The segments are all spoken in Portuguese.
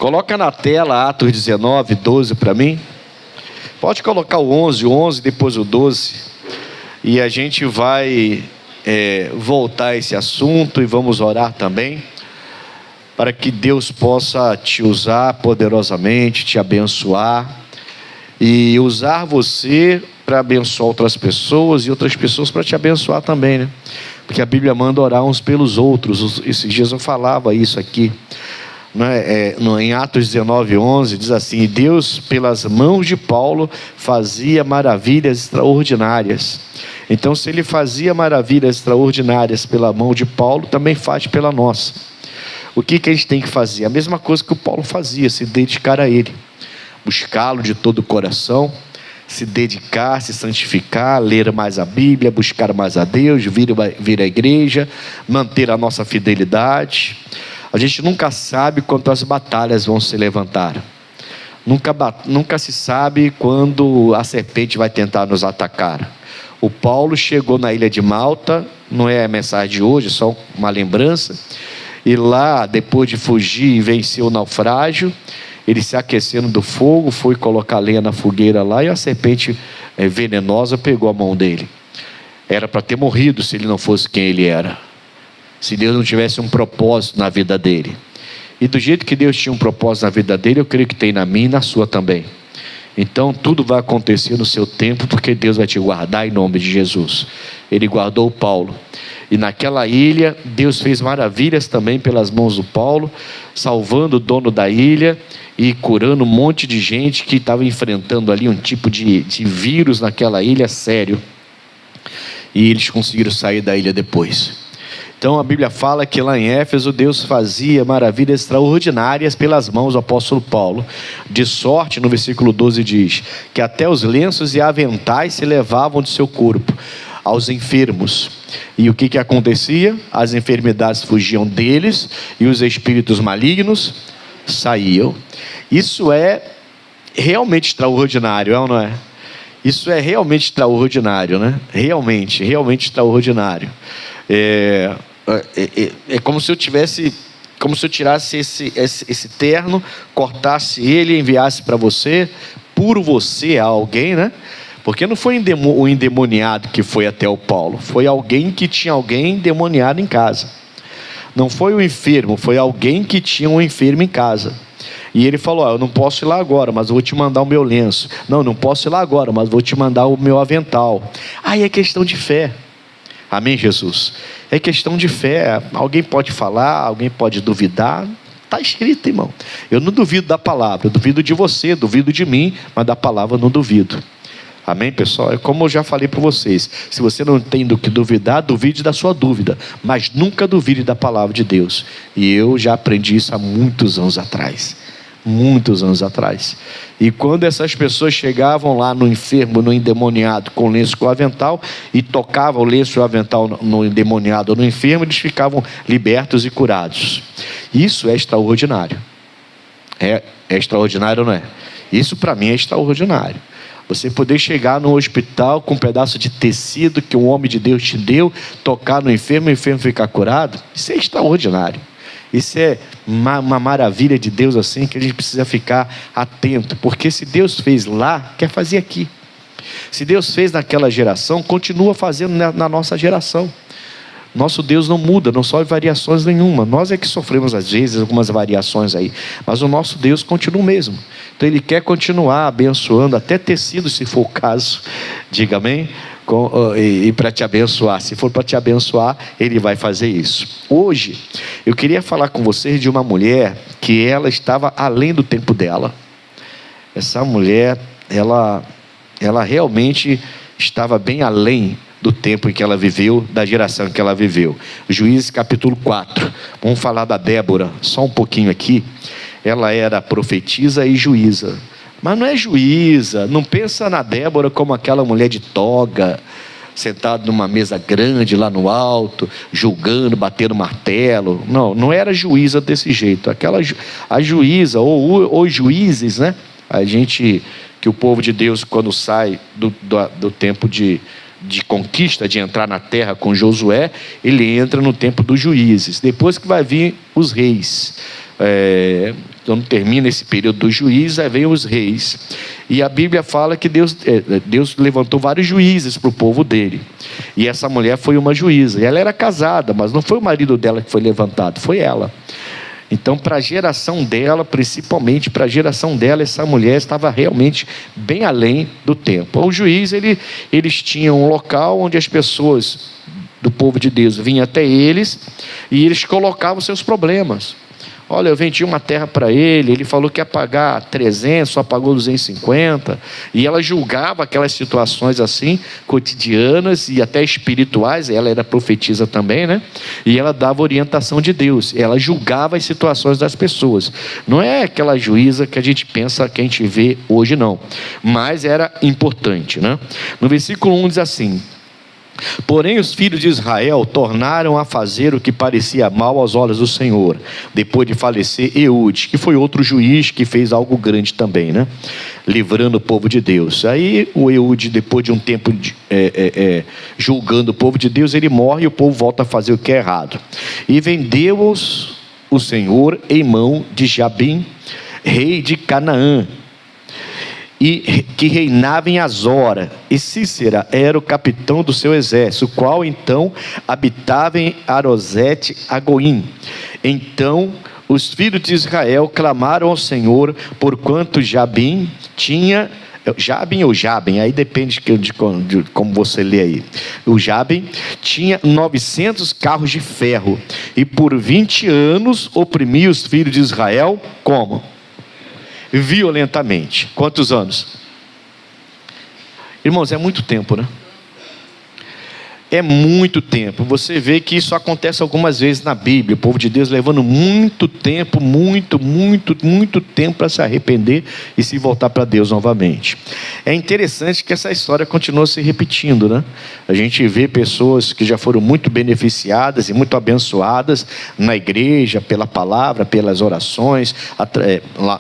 Coloca na tela Atos 19, 12 para mim. Pode colocar o 11, depois o 12. E a gente vai voltar a esse assunto e vamos orar também, para que Deus possa te usar poderosamente, te abençoar e usar você para abençoar outras pessoas e outras pessoas para te abençoar também, né? Porque a Bíblia manda orar uns pelos outros. Esses dias eu falava isso aqui, né? Em Atos 19, 11 diz assim: Deus pelas mãos de Paulo fazia maravilhas extraordinárias. Então, se ele fazia maravilhas extraordinárias pela mão de Paulo, também faz pela nossa. O que a gente tem que fazer? A mesma coisa que o Paulo fazia: se dedicar a ele, buscá-lo de todo o coração, se dedicar, se santificar, ler mais a Bíblia, buscar mais a Deus, vir à igreja, manter a nossa fidelidade. A gente nunca sabe quantas batalhas vão se levantar. Nunca se sabe quando a serpente vai tentar nos atacar. O Paulo chegou na ilha de Malta, não é a mensagem de hoje, é só uma lembrança. E lá, depois de fugir e vencer o naufrágio, ele se aquecendo do fogo, foi colocar lenha na fogueira lá, e a serpente venenosa pegou a mão dele. Era para ter morrido se ele não fosse quem ele era, se Deus não tivesse um propósito na vida dele. E do jeito que Deus tinha um propósito na vida dele, eu creio que tem na minha e na sua também. Então tudo vai acontecer no seu tempo, porque Deus vai te guardar em nome de Jesus. Ele guardou o Paulo, e naquela ilha Deus fez maravilhas também pelas mãos do Paulo, salvando o dono da ilha e curando um monte de gente que estava enfrentando ali um tipo de vírus naquela ilha sério. E eles conseguiram sair da ilha depois. Então a Bíblia fala que lá em Éfeso Deus fazia maravilhas extraordinárias pelas mãos do apóstolo Paulo. De sorte, no versículo 12 diz, que até os lenços e aventais se levavam de seu corpo aos enfermos. E o que acontecia? As enfermidades fugiam deles e os espíritos malignos saíam. Isso é realmente extraordinário, é ou não é? Isso é realmente extraordinário, né? Realmente extraordinário. É como se eu tirasse esse terno, cortasse ele e enviasse para você, por você a alguém, né? Porque não foi o endemoniado que foi até o Paulo, foi alguém que tinha alguém endemoniado em casa. Não foi o enfermo, foi alguém que tinha um enfermo em casa. E ele falou: eu não posso ir lá agora, mas eu vou te mandar o meu lenço. Não posso ir lá agora, mas vou te mandar o meu avental. Aí é questão de fé. Amém, Jesus? É questão de fé. Alguém pode falar, alguém pode duvidar. Está escrito, irmão. Eu não duvido da palavra, eu duvido de você, duvido de mim, mas da palavra eu não duvido. Amém, pessoal? É como eu já falei para vocês: se você não tem do que duvidar, duvide da sua dúvida, mas nunca duvide da palavra de Deus. E eu já aprendi isso há muitos anos atrás. E quando essas pessoas chegavam lá no enfermo, no endemoniado, com lenço, com avental, e tocavam o lenço e o avental no endemoniado ou no enfermo, eles ficavam libertos e curados. Isso é extraordinário. É extraordinário, não é? Isso para mim é extraordinário. Você poder chegar no hospital com um pedaço de tecido que um homem de Deus te deu, tocar no enfermo e o enfermo ficar curado, isso é extraordinário. Isso é uma maravilha de Deus, assim, que a gente precisa ficar atento, porque se Deus fez lá, quer fazer aqui. Se Deus fez naquela geração, continua fazendo na nossa geração. Nosso Deus não muda, não sofre variações nenhuma. Nós é que sofremos às vezes algumas variações aí, mas o nosso Deus continua o mesmo. Então Ele quer continuar abençoando até tecido, se for o caso. Diga amém? E para te abençoar, se for para te abençoar, Ele vai fazer isso. Hoje eu queria falar com vocês de uma mulher que ela estava além do tempo dela. Essa mulher, ela realmente estava bem além do tempo em que ela viveu, da geração em que ela viveu. Juízes capítulo 4, vamos falar da Débora, só um pouquinho aqui. Ela era profetisa e juíza, mas não é juíza, não pensa na Débora como aquela mulher de toga, sentada numa mesa grande lá no alto, julgando, batendo martelo. Não era juíza desse jeito. A juíza, ou os juízes, né? Que o povo de Deus, quando sai do tempo de conquista, de entrar na terra com Josué, ele entra no tempo dos juízes, depois que vai vir os reis, Quando termina esse período dos juízes, aí vem os reis. E a Bíblia fala que Deus levantou vários juízes para o povo dele. E essa mulher foi uma juíza. E ela era casada, mas não foi o marido dela que foi levantado, foi ela. Então, para a geração dela, principalmente para a geração dela, essa mulher estava realmente bem além do tempo. O juiz, eles tinham um local onde as pessoas do povo de Deus vinham até eles e eles colocavam seus problemas. Olha, eu vendi uma terra para ele falou que ia pagar 300, só pagou 250, e ela julgava aquelas situações assim, cotidianas e até espirituais. Ela era profetisa também, né? E ela dava orientação de Deus, ela julgava as situações das pessoas. Não é aquela juíza que a gente pensa, que a gente vê hoje, não, mas era importante, né? No versículo 1 diz assim: porém os filhos de Israel tornaram a fazer o que parecia mal aos olhos do Senhor, depois de falecer Eude, que foi outro juiz que fez algo grande também, né? Livrando o povo de Deus. Aí o Eude, depois de um tempo julgando o povo de Deus, ele morre e o povo volta a fazer o que é errado. E vendeu-os o Senhor em mão de Jabim, rei de Canaã, e que reinava em Azora, e Cícera era o capitão do seu exército, o qual então habitava em Arosete Agoim. Então os filhos de Israel clamaram ao Senhor, porquanto Jabim tinha, Jabim ou Jabem, aí depende de como você lê aí. O Jabem tinha 900 carros de ferro, e por 20 anos oprimia os filhos de Israel, como? Violentamente. Quantos anos? Irmãos, é muito tempo, né? É muito tempo. Você vê que isso acontece algumas vezes na Bíblia. O povo de Deus levando muito tempo, muito tempo para se arrepender e se voltar para Deus novamente. É interessante que essa história continua se repetindo, né? A gente vê pessoas que já foram muito beneficiadas e muito abençoadas na igreja, pela palavra, pelas orações,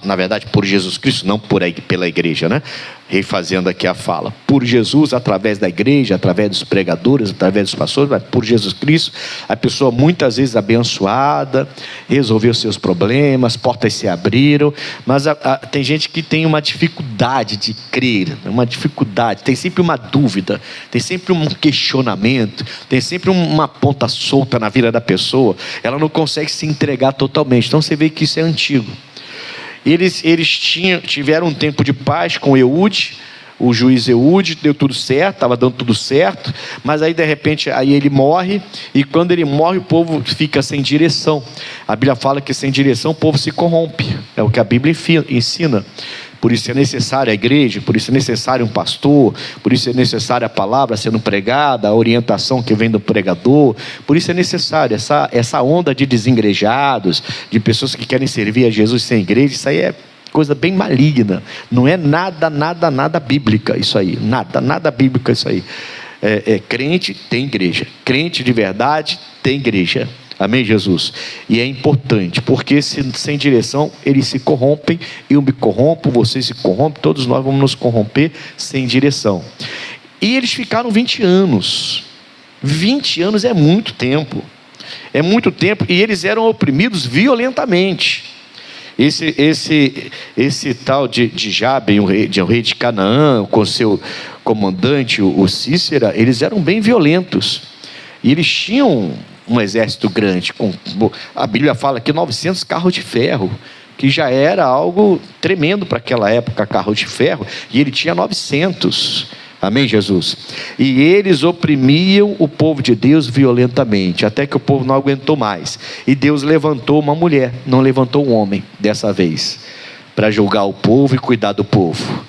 na verdade por Jesus Cristo, não pela igreja, né? Refazendo aqui a fala, por Jesus, através da igreja, através dos pregadores, através dos pastores, mas por Jesus Cristo, a pessoa muitas vezes abençoada, resolveu seus problemas, portas se abriram, mas tem gente que tem uma dificuldade de crer, uma dificuldade, tem sempre uma dúvida, tem sempre um questionamento, tem sempre uma ponta solta na vida da pessoa, ela não consegue se entregar totalmente. Então você vê que isso é antigo. Eles tiveram um tempo de paz com Eude, o juiz Eude, deu tudo certo, estava dando tudo certo, mas aí de repente aí ele morre, e quando ele morre o povo fica sem direção. A Bíblia fala que sem direção o povo se corrompe, é o que a Bíblia ensina. Por isso é necessária a igreja, por isso é necessário um pastor, por isso é necessária a palavra sendo pregada, a orientação que vem do pregador, por isso é necessário essa onda de desengrejados, de pessoas que querem servir a Jesus sem igreja. Isso aí é coisa bem maligna, não é nada bíblica isso aí, nada bíblica isso aí. Crente tem igreja, crente de verdade tem igreja. Amém, Jesus? E é importante, porque sem direção eles se corrompem, eu me corrompo, você se corrompe, todos nós vamos nos corromper sem direção. E eles ficaram 20 anos. 20 anos é muito tempo. É muito tempo, e eles eram oprimidos violentamente. Esse tal de Jabem, o rei de Canaã, com seu comandante, o Cícera, eles eram bem violentos. E eles tinham um exército grande, a Bíblia fala que 900 carros de ferro, que já era algo tremendo para aquela época, carro de ferro, e ele tinha 900, amém, Jesus? E eles oprimiam o povo de Deus violentamente, até que o povo não aguentou mais, e Deus levantou uma mulher, não levantou um homem, dessa vez, para julgar o povo e cuidar do povo.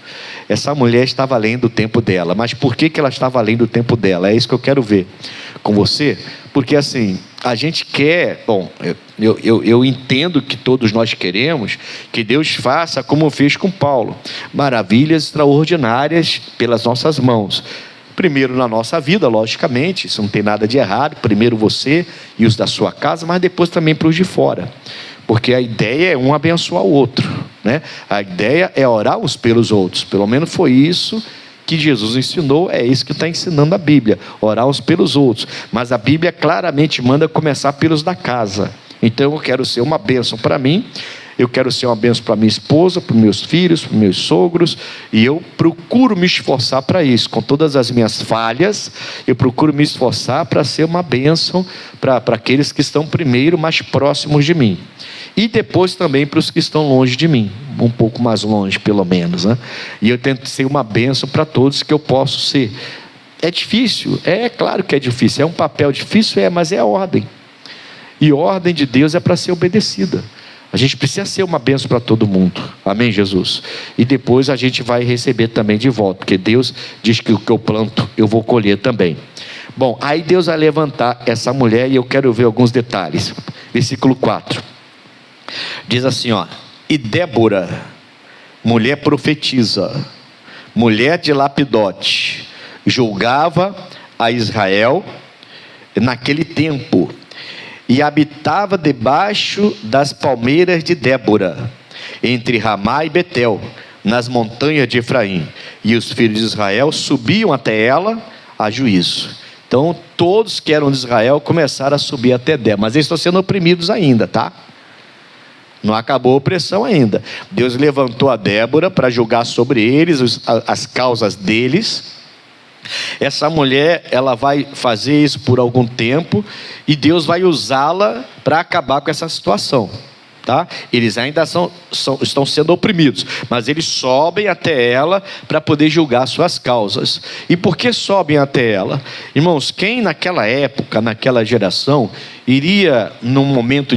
Essa mulher estava além do tempo dela. Mas por que ela estava além do tempo dela? É isso que eu quero ver com você. Porque assim, a gente quer, eu entendo que todos nós queremos que Deus faça como fez com Paulo, maravilhas extraordinárias pelas nossas mãos. Primeiro na nossa vida, logicamente, isso não tem nada de errado. Primeiro você e os da sua casa, mas depois também para os de fora. Porque a ideia é um abençoar o outro, né? A ideia é orar uns pelos outros. Pelo menos foi isso que Jesus ensinou, é isso que está ensinando a Bíblia, orar uns pelos outros. Mas a Bíblia claramente manda começar pelos da casa. Então eu quero ser uma bênção para mim, eu quero ser uma bênção para minha esposa, para meus filhos, para meus sogros, e eu procuro me esforçar para isso, com todas as minhas falhas, eu procuro me esforçar para ser uma bênção para aqueles que estão primeiro mais próximos de mim, e depois também para os que estão longe de mim, um pouco mais longe pelo menos, né? E eu tento ser uma bênção para todos que eu posso ser. É difícil? É claro que é difícil, é um papel difícil, mas é a ordem, e a ordem de Deus é para ser obedecida. A gente precisa ser uma bênção para todo mundo, amém, Jesus? E depois a gente vai receber também de volta, porque Deus diz que o que eu planto, eu vou colher também. Bom, aí Deus vai levantar essa mulher, e eu quero ver alguns detalhes. Versículo 4, diz assim, ó: e Débora, mulher profetisa, mulher de Lapidote, julgava a Israel naquele tempo, e habitava debaixo das palmeiras de Débora, entre Ramá e Betel, nas montanhas de Efraim. E os filhos de Israel subiam até ela a juízo. Então todos que eram de Israel começaram a subir até Débora, mas eles estão sendo oprimidos ainda, tá? Não acabou a opressão ainda. Deus levantou a Débora para julgar sobre eles as causas deles. Essa mulher, ela vai fazer isso por algum tempo, e Deus vai usá-la para acabar com essa situação, tá? Eles ainda estão sendo oprimidos, mas eles sobem até ela para poder julgar suas causas. E por que sobem até ela? Irmãos, quem naquela época, naquela geração, iria num momento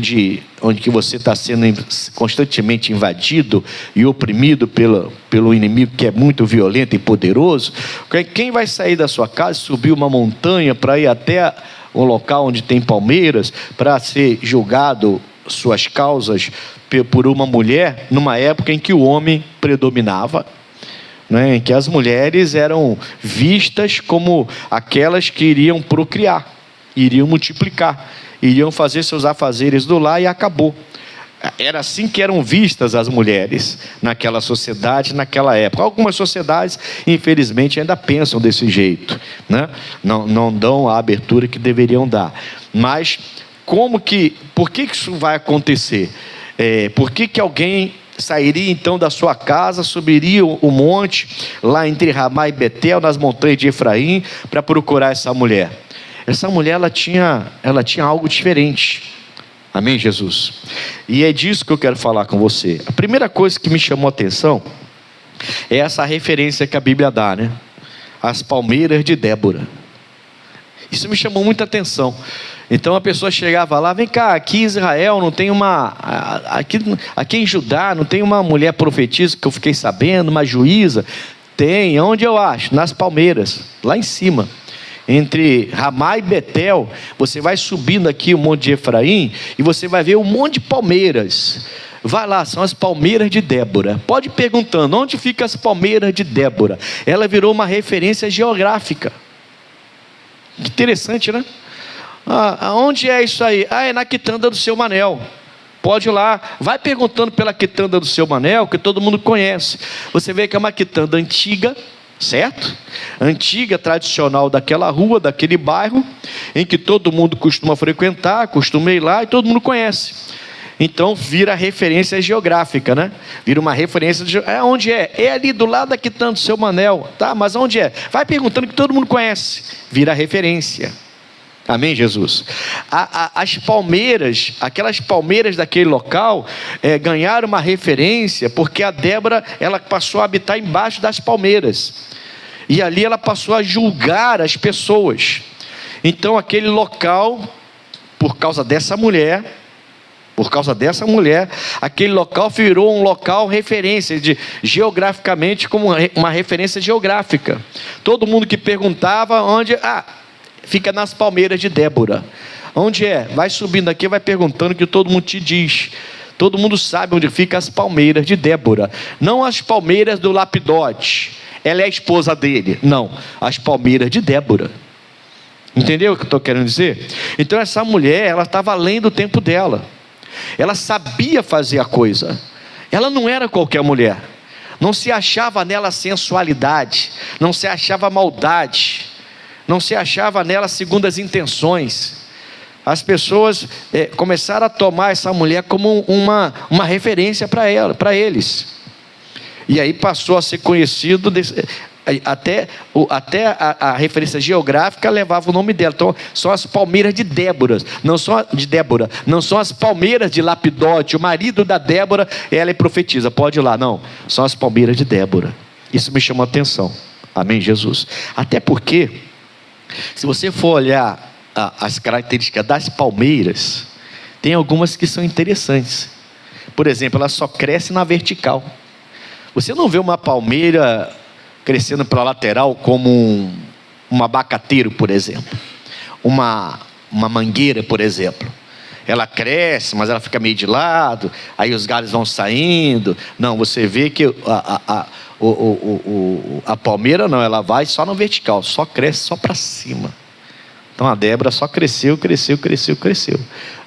onde que você está sendo constantemente invadido e oprimido pelo inimigo, que é muito violento e poderoso, quem vai sair da sua casa, subir uma montanha para ir até um local onde tem palmeiras, para ser julgado suas causas por uma mulher, numa época em que o homem predominava, né? Em que as mulheres eram vistas como aquelas que iriam procriar, iriam multiplicar, iriam fazer seus afazeres do lar, e acabou. Era assim que eram vistas as mulheres naquela sociedade, naquela época. Algumas sociedades, infelizmente, ainda pensam desse jeito, né? Não dão a abertura que deveriam dar. Mas por que isso vai acontecer? Por que alguém sairia então da sua casa, subiria o monte lá entre Ramá e Betel, nas montanhas de Efraim, para procurar essa mulher? Essa mulher, ela tinha algo diferente. Amém, Jesus? E é disso que eu quero falar com você. A primeira coisa que me chamou a atenção é essa referência que a Bíblia dá, né? As palmeiras de Débora. Isso me chamou muita atenção. Então a pessoa chegava lá: vem cá, aqui em Israel não tem aqui em Judá não tem uma mulher profetisa que eu fiquei sabendo, uma juíza? Tem. Onde eu acho? Nas palmeiras, lá em cima, entre Ramá e Betel. Você vai subindo aqui o monte de Efraim e você vai ver um monte de palmeiras. Vai lá, são as palmeiras de Débora. Pode ir perguntando: onde ficam as palmeiras de Débora? Ela virou uma referência geográfica. Que interessante, né? Onde é isso aí? É na quitanda do seu Manel. Pode ir lá, vai perguntando pela quitanda do seu Manel, que todo mundo conhece. Você vê que é uma quitanda antiga, certo? Antiga, tradicional daquela rua, daquele bairro, em que todo mundo costuma frequentar, costuma ir lá, e todo mundo conhece. Então vira referência geográfica, né? Vira uma referência onde é? É ali do lado da quitanda do seu Manel. Tá, mas onde é? Vai perguntando que todo mundo conhece. Vira referência. Amém, Jesus? As palmeiras, aquelas palmeiras daquele local, ganharam uma referência, porque a Débora, ela passou a habitar embaixo das palmeiras, e ali ela passou a julgar as pessoas. Então aquele local, por causa dessa mulher, aquele local virou um local referência, geograficamente, como uma referência geográfica. Todo mundo que perguntava onde... fica nas palmeiras de Débora. Onde é? Vai subindo aqui, vai perguntando, que todo mundo te diz. Todo mundo sabe onde fica as palmeiras de Débora. Não as palmeiras do Lapidote, ela é a esposa dele. Não, as palmeiras de Débora. Entendeu o que eu estou querendo dizer? Então essa mulher, ela estava além do tempo dela. Ela sabia fazer a coisa. Ela não era qualquer mulher. Não se achava nela sensualidade, não se achava maldade, não se achava nela segundas intenções. as pessoas começaram a tomar essa mulher como uma referência para eles. E aí passou a ser conhecido, até a referência geográfica levava o nome dela. Então, são as palmeiras de Débora, não são as palmeiras de Lapidote, o marido da Débora, ela é profetisa, pode ir lá, não, são as palmeiras de Débora. Isso me chamou a atenção, amém, Jesus? Até porque, se você for olhar as características das palmeiras, tem algumas que são interessantes. Por exemplo, ela só cresce na vertical. Você não vê uma palmeira crescendo para a lateral como um abacateiro, por exemplo, uma mangueira, por exemplo. Ela cresce, mas ela fica meio de lado, aí os galhos vão saindo. Não, você vê que a palmeira não, ela vai só no vertical, só cresce só para cima. Então a Débora só cresceu.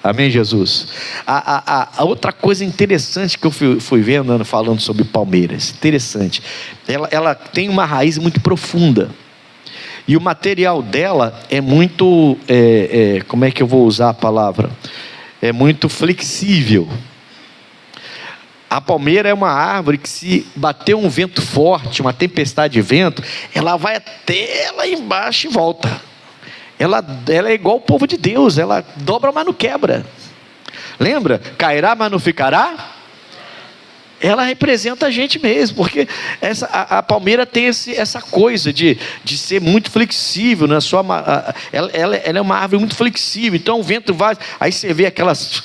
Amém, Jesus? A outra coisa interessante que eu fui vendo, falando sobre palmeiras, interessante, ela tem uma raiz muito profunda. E o material dela é muito, como é que eu vou usar a palavra? É muito flexível. A palmeira é uma árvore que, se bater um vento forte, uma tempestade de vento, ela vai até lá embaixo e volta. Ela é igual o povo de Deus, ela dobra, mas não quebra. Lembra? Cairá, mas não ficará? Ela representa a gente mesmo, porque a palmeira tem essa coisa de ser muito flexível, né? Ela é uma árvore muito flexível, então o vento vai, aí você vê aquelas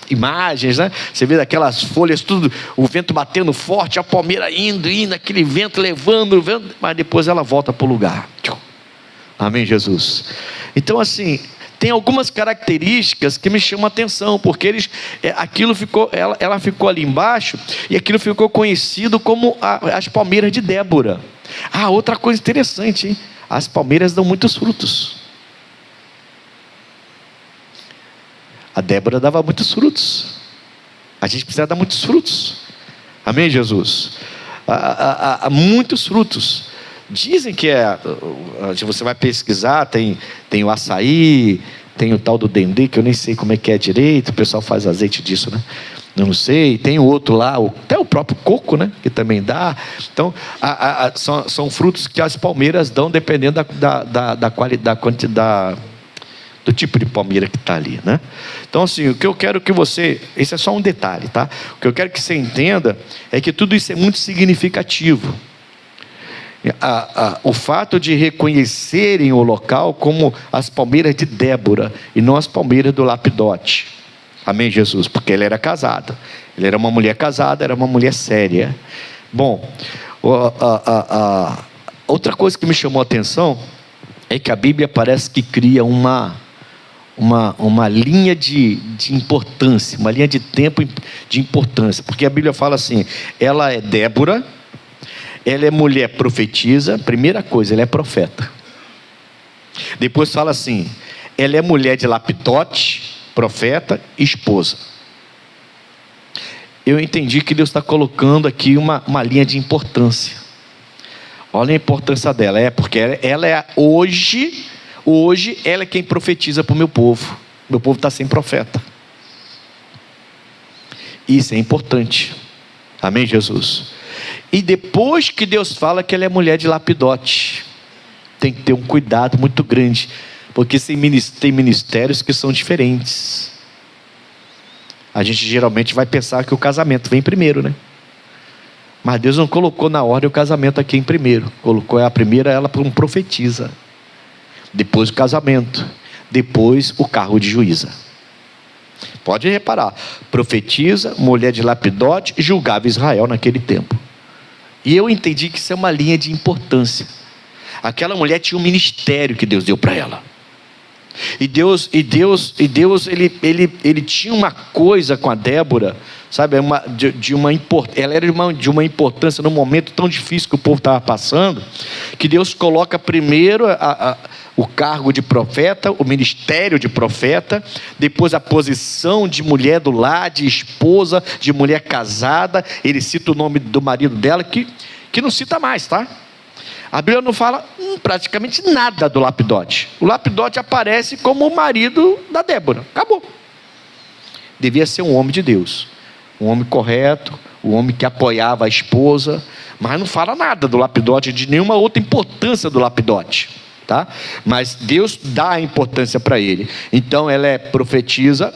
imagens, né? Você vê aquelas folhas, tudo, o vento batendo forte, a palmeira indo, aquele vento levando, mas depois ela volta para o lugar. Amém, Jesus? Então, assim, tem algumas características que me chamam a atenção, porque ela ficou ali embaixo, e aquilo ficou conhecido como as palmeiras de Débora. Outra coisa interessante, hein? As palmeiras dão muitos frutos. A Débora dava muitos frutos. A gente precisa dar muitos frutos. Amém, Jesus? Muitos frutos. Dizem que se você vai pesquisar, tem o açaí, tem o tal do dendê, que eu nem sei como é que é direito, o pessoal faz azeite disso, né? Eu não sei, tem o outro lá, até o próprio coco, né? Que também dá. Então, são frutos que as palmeiras dão, dependendo da quantidade, do tipo de palmeira que está ali, né? Então, assim, o que eu quero que você... Esse é só um detalhe, tá? O que eu quero que você entenda é que tudo isso é muito significativo. O fato de reconhecerem o local como as palmeiras de Débora e não as palmeiras do Lapidote. Amém, Jesus? Porque ela era casada. Ela era uma mulher casada, era uma mulher séria. Bom, outra coisa que me chamou a atenção é que a Bíblia parece que cria uma linha de importância, uma linha de tempo de importância. Porque a Bíblia fala assim, ela é Débora, ela é mulher profetisa, primeira coisa, ela é profeta. Depois fala assim, ela é mulher de Lapidote, profeta, esposa. Eu entendi que Deus está colocando aqui uma linha de importância. Olha a importância dela, porque ela é hoje ela é quem profetiza para o meu povo. Meu povo está sem profeta. Isso é importante. Amém, Jesus? E depois que Deus fala que ela é mulher de Lapidote, tem que ter um cuidado muito grande, porque tem ministérios que são diferentes. A gente geralmente vai pensar que o casamento vem primeiro, né? Mas Deus não colocou na ordem o casamento aqui em primeiro. Colocou a primeira ela como profetiza. Depois o casamento. Depois o cargo de juíza. Pode reparar. Profetiza, mulher de Lapidote, julgava Israel naquele tempo. E eu entendi que isso é uma linha de importância. Aquela mulher tinha um ministério que Deus deu para ela. E Deus ele tinha uma coisa com a Débora, sabe? Ela era de uma importância num momento tão difícil que o povo estava passando, que Deus coloca primeiro o cargo de profeta, o ministério de profeta, depois a posição de mulher do lar, de esposa, de mulher casada. Ele cita o nome do marido dela, que não cita mais, tá? A Bíblia não fala praticamente nada do Lapidote. O Lapidote aparece como o marido da Débora. Acabou. Devia ser um homem de Deus, um homem correto, um homem que apoiava a esposa, mas não fala nada do Lapidote, de nenhuma outra importância do Lapidote, tá? Mas Deus dá a importância para ele. Então ela é profetisa,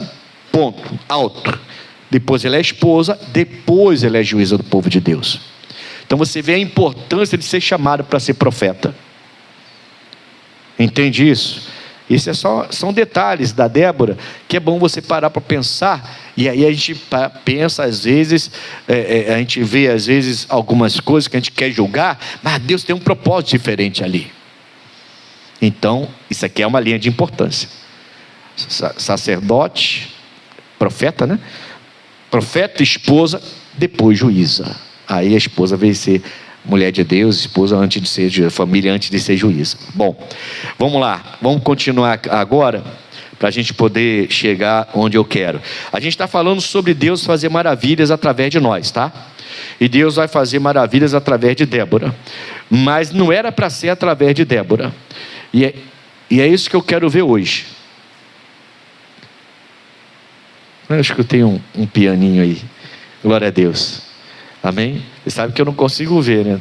ponto, alto. Depois ela é esposa, depois ela é juíza do povo de Deus. Então você vê a importância de ser chamado para ser profeta. Entende isso? Isso são detalhes da Débora, que é bom você parar para pensar. E aí a gente pensa, às vezes, a gente vê às vezes algumas coisas que a gente quer julgar, mas Deus tem um propósito diferente ali. Então, isso aqui é uma linha de importância. Sacerdote, profeta, né? Profeta, esposa, depois juíza. Aí a esposa veio ser mulher de Deus, esposa antes de ser família, antes de ser juíza. Bom, vamos lá, vamos continuar agora, para a gente poder chegar onde eu quero. A gente está falando sobre Deus fazer maravilhas através de nós, tá? E Deus vai fazer maravilhas através de Débora, mas não era para ser através de Débora, e é isso que eu quero ver hoje. Eu acho que eu tenho um pianinho aí, glória a Deus. Amém? Você sabe que eu não consigo ver, né?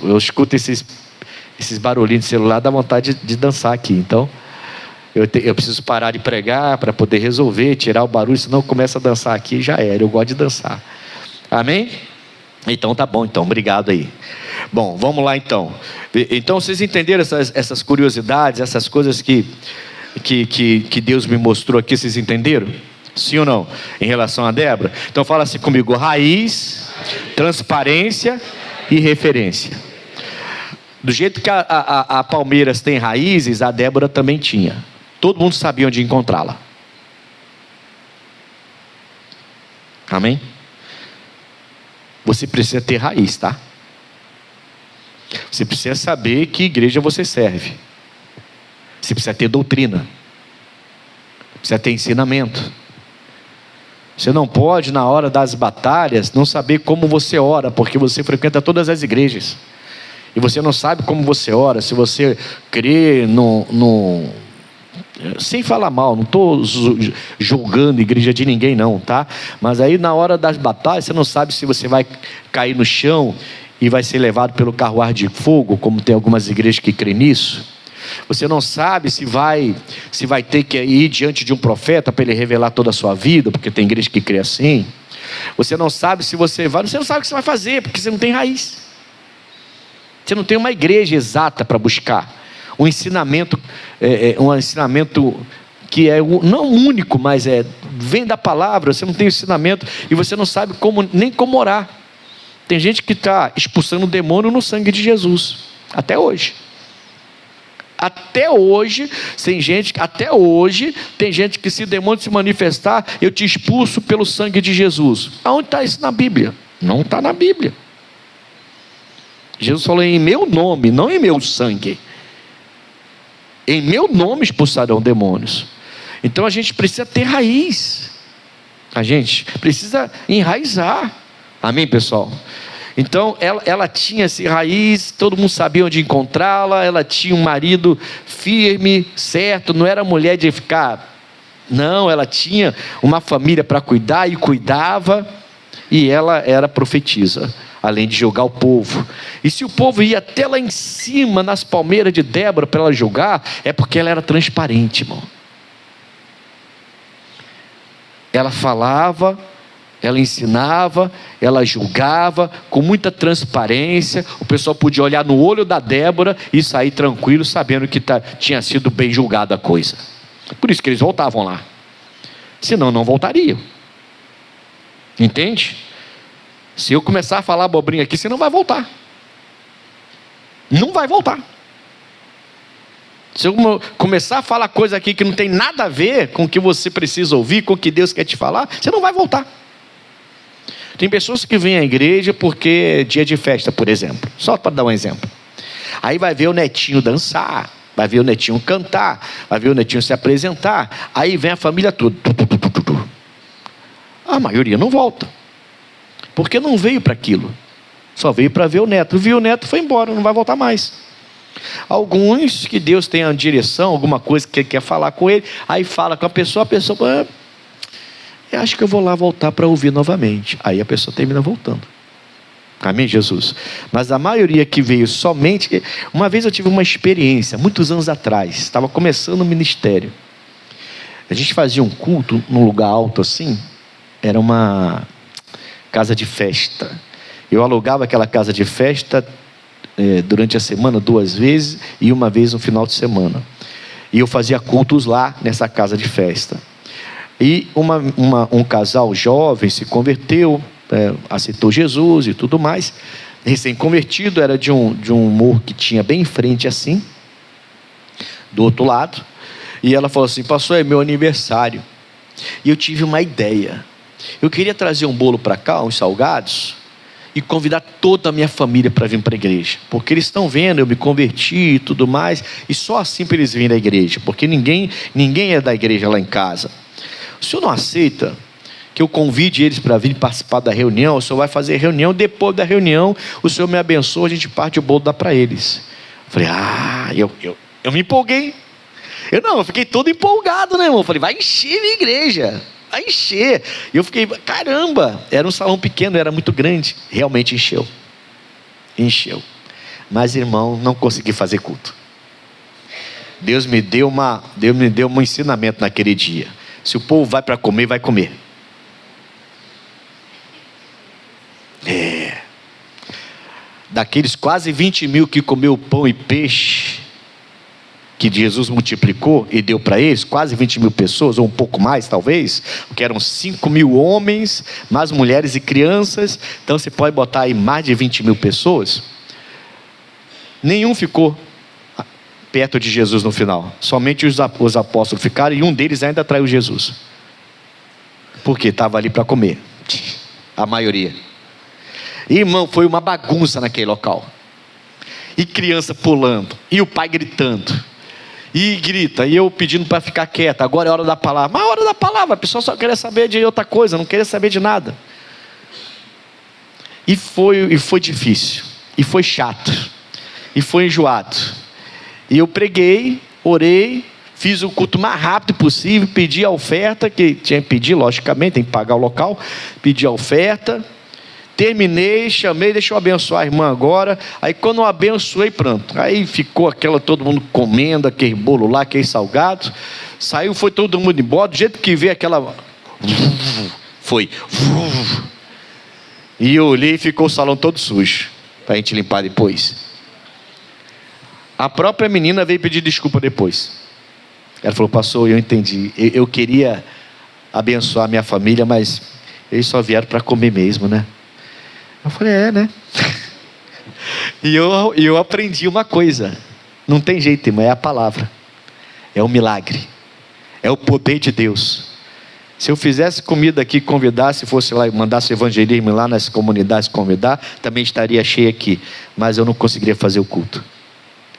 Eu escuto esses barulhinhos de celular, dá vontade de dançar aqui. Então, eu preciso parar de pregar para poder resolver, tirar o barulho, senão começa a dançar aqui e já era. Eu gosto de dançar. Amém? Então tá bom, então, obrigado aí. Bom, vamos lá então. Então vocês entenderam essas curiosidades, essas coisas que Deus me mostrou aqui, vocês entenderam? Sim ou não? Em relação a Débora? Então fala assim comigo: raiz, transparência e referência. Do jeito que a Palmeiras tem raízes, a Débora também tinha. Todo mundo sabia onde encontrá-la. Amém? Você precisa ter raiz, tá? Você precisa saber que igreja você serve. Você precisa ter doutrina. Precisa ter ensinamento. Você não pode, na hora das batalhas, não saber como você ora, porque você frequenta todas as igrejas. E você não sabe como você ora, se você crê sem falar mal, não estou julgando a igreja de ninguém não, tá? Mas aí na hora das batalhas, você não sabe se você vai cair no chão e vai ser levado pelo carruagem de fogo, como tem algumas igrejas que creem nisso. Você não sabe se vai ter que ir diante de um profeta para ele revelar toda a sua vida, porque tem igreja que crê assim. Você não sabe se você vai, você não sabe o que você vai fazer, porque você não tem raiz. Você não tem uma igreja exata para buscar um ensinamento que é não único, mas vem da palavra. Você não tem ensinamento e você não sabe nem como orar. Tem gente que está expulsando o demônio no sangue de Jesus, até hoje. Até hoje tem gente que, se o demônio se manifestar, eu te expulso pelo sangue de Jesus. Aonde está isso na Bíblia? Não está na Bíblia. Jesus falou: em meu nome, não em meu sangue. Em meu nome expulsarão demônios. Então a gente precisa ter raiz. A gente precisa enraizar. Amém, pessoal? Então ela tinha essa raiz, todo mundo sabia onde encontrá-la. Ela tinha um marido firme, certo, não era mulher de ficar, não, ela tinha uma família para cuidar e cuidava. E ela era profetisa, além de julgar o povo. E se o povo ia até lá em cima, nas palmeiras de Débora, para ela julgar, é porque ela era transparente, irmão. Ela falava, ela ensinava, ela julgava com muita transparência. O pessoal podia olhar no olho da Débora e sair tranquilo, sabendo que tinha sido bem julgada a coisa. Por isso que eles voltavam lá. Senão não voltariam. Entende? Se eu começar a falar abobrinha aqui, você não vai voltar. Não vai voltar. Se eu começar a falar coisa aqui que não tem nada a ver com o que você precisa ouvir, com o que Deus quer te falar, você não vai voltar. Tem pessoas que vêm à igreja porque é dia de festa, por exemplo. Só para dar um exemplo. Aí vai ver o netinho dançar, vai ver o netinho cantar, vai ver o netinho se apresentar. Aí vem a família toda. A maioria não volta. Porque não veio para aquilo. Só veio para ver o neto. Viu o neto, foi embora, não vai voltar mais. Alguns que Deus tem a direção, alguma coisa que ele quer falar com ele, aí fala com a pessoa, eu acho que eu vou lá voltar para ouvir novamente. Aí a pessoa termina voltando. Amém, Jesus? Mas a maioria que veio somente... Uma vez eu tive uma experiência, muitos anos atrás, estava começando o ministério. A gente fazia um culto num lugar alto assim, era uma casa de festa. Eu alugava aquela casa de festa durante a semana 2 vezes e uma vez no final de semana. E eu fazia cultos lá nessa casa de festa. E um casal jovem se converteu, aceitou Jesus e tudo mais. Recém-convertido, era de um morro que tinha bem em frente assim, do outro lado. E ela falou assim: pastor, é meu aniversário. E eu tive uma ideia. Eu queria trazer um bolo para cá, uns salgados, e convidar toda a minha família para vir para a igreja. Porque eles estão vendo, eu me converti e tudo mais, e só assim para eles virem da igreja. Porque ninguém é da igreja lá em casa. O senhor não aceita que eu convide eles para vir participar da reunião? O senhor vai fazer reunião, depois da reunião o senhor me abençoa, a gente parte o bolo, dá para eles. Eu falei, eu me empolguei. Eu fiquei todo empolgado, né, irmão? Eu falei, vai encher minha igreja, vai encher. E eu fiquei, caramba, era um salão pequeno, era muito grande. Realmente encheu. Mas, irmão, não consegui fazer culto. Deus me deu um ensinamento naquele dia. Se o povo vai para comer, vai comer. Daqueles quase 20 mil que comeu pão e peixe, que Jesus multiplicou e deu para eles, quase 20 mil pessoas, ou um pouco mais talvez, porque eram 5 mil homens, mais mulheres e crianças, então você pode botar aí mais de 20 mil pessoas. Nenhum ficou perto de Jesus no final, somente os apóstolos ficaram, e um deles ainda traiu Jesus, porque estava ali para comer, a maioria. Irmão, foi uma bagunça naquele local, e criança pulando, e o pai gritando, e grita, e eu pedindo para ficar quieto. Agora é a hora da palavra. Mas a hora da palavra, a pessoa só queria saber de outra coisa, não queria saber de nada. E foi difícil, e foi chato, e foi enjoado. E eu preguei, orei, fiz o culto mais rápido possível, pedi a oferta, que tinha que pedir, logicamente, tem que pagar o local, pedi a oferta, terminei, chamei, deixa eu abençoar a irmã agora. Aí quando eu abençoei, pronto, aí ficou todo mundo comendo aquele bolo lá, aquele salgado, saiu, foi todo mundo embora, do jeito que veio aquela, foi, e eu olhei e ficou o salão todo sujo, para a gente limpar depois. A própria menina veio pedir desculpa depois. Ela falou, pastor, eu entendi, eu queria abençoar minha família, mas eles só vieram para comer mesmo, né? Eu falei, né? E eu aprendi uma coisa, não tem jeito, irmão, é a palavra, é um milagre, é o poder de Deus. Se eu fizesse comida aqui, convidasse, fosse lá e mandasse evangelismo lá nas comunidades convidar, também estaria cheio aqui, mas eu não conseguiria fazer o culto,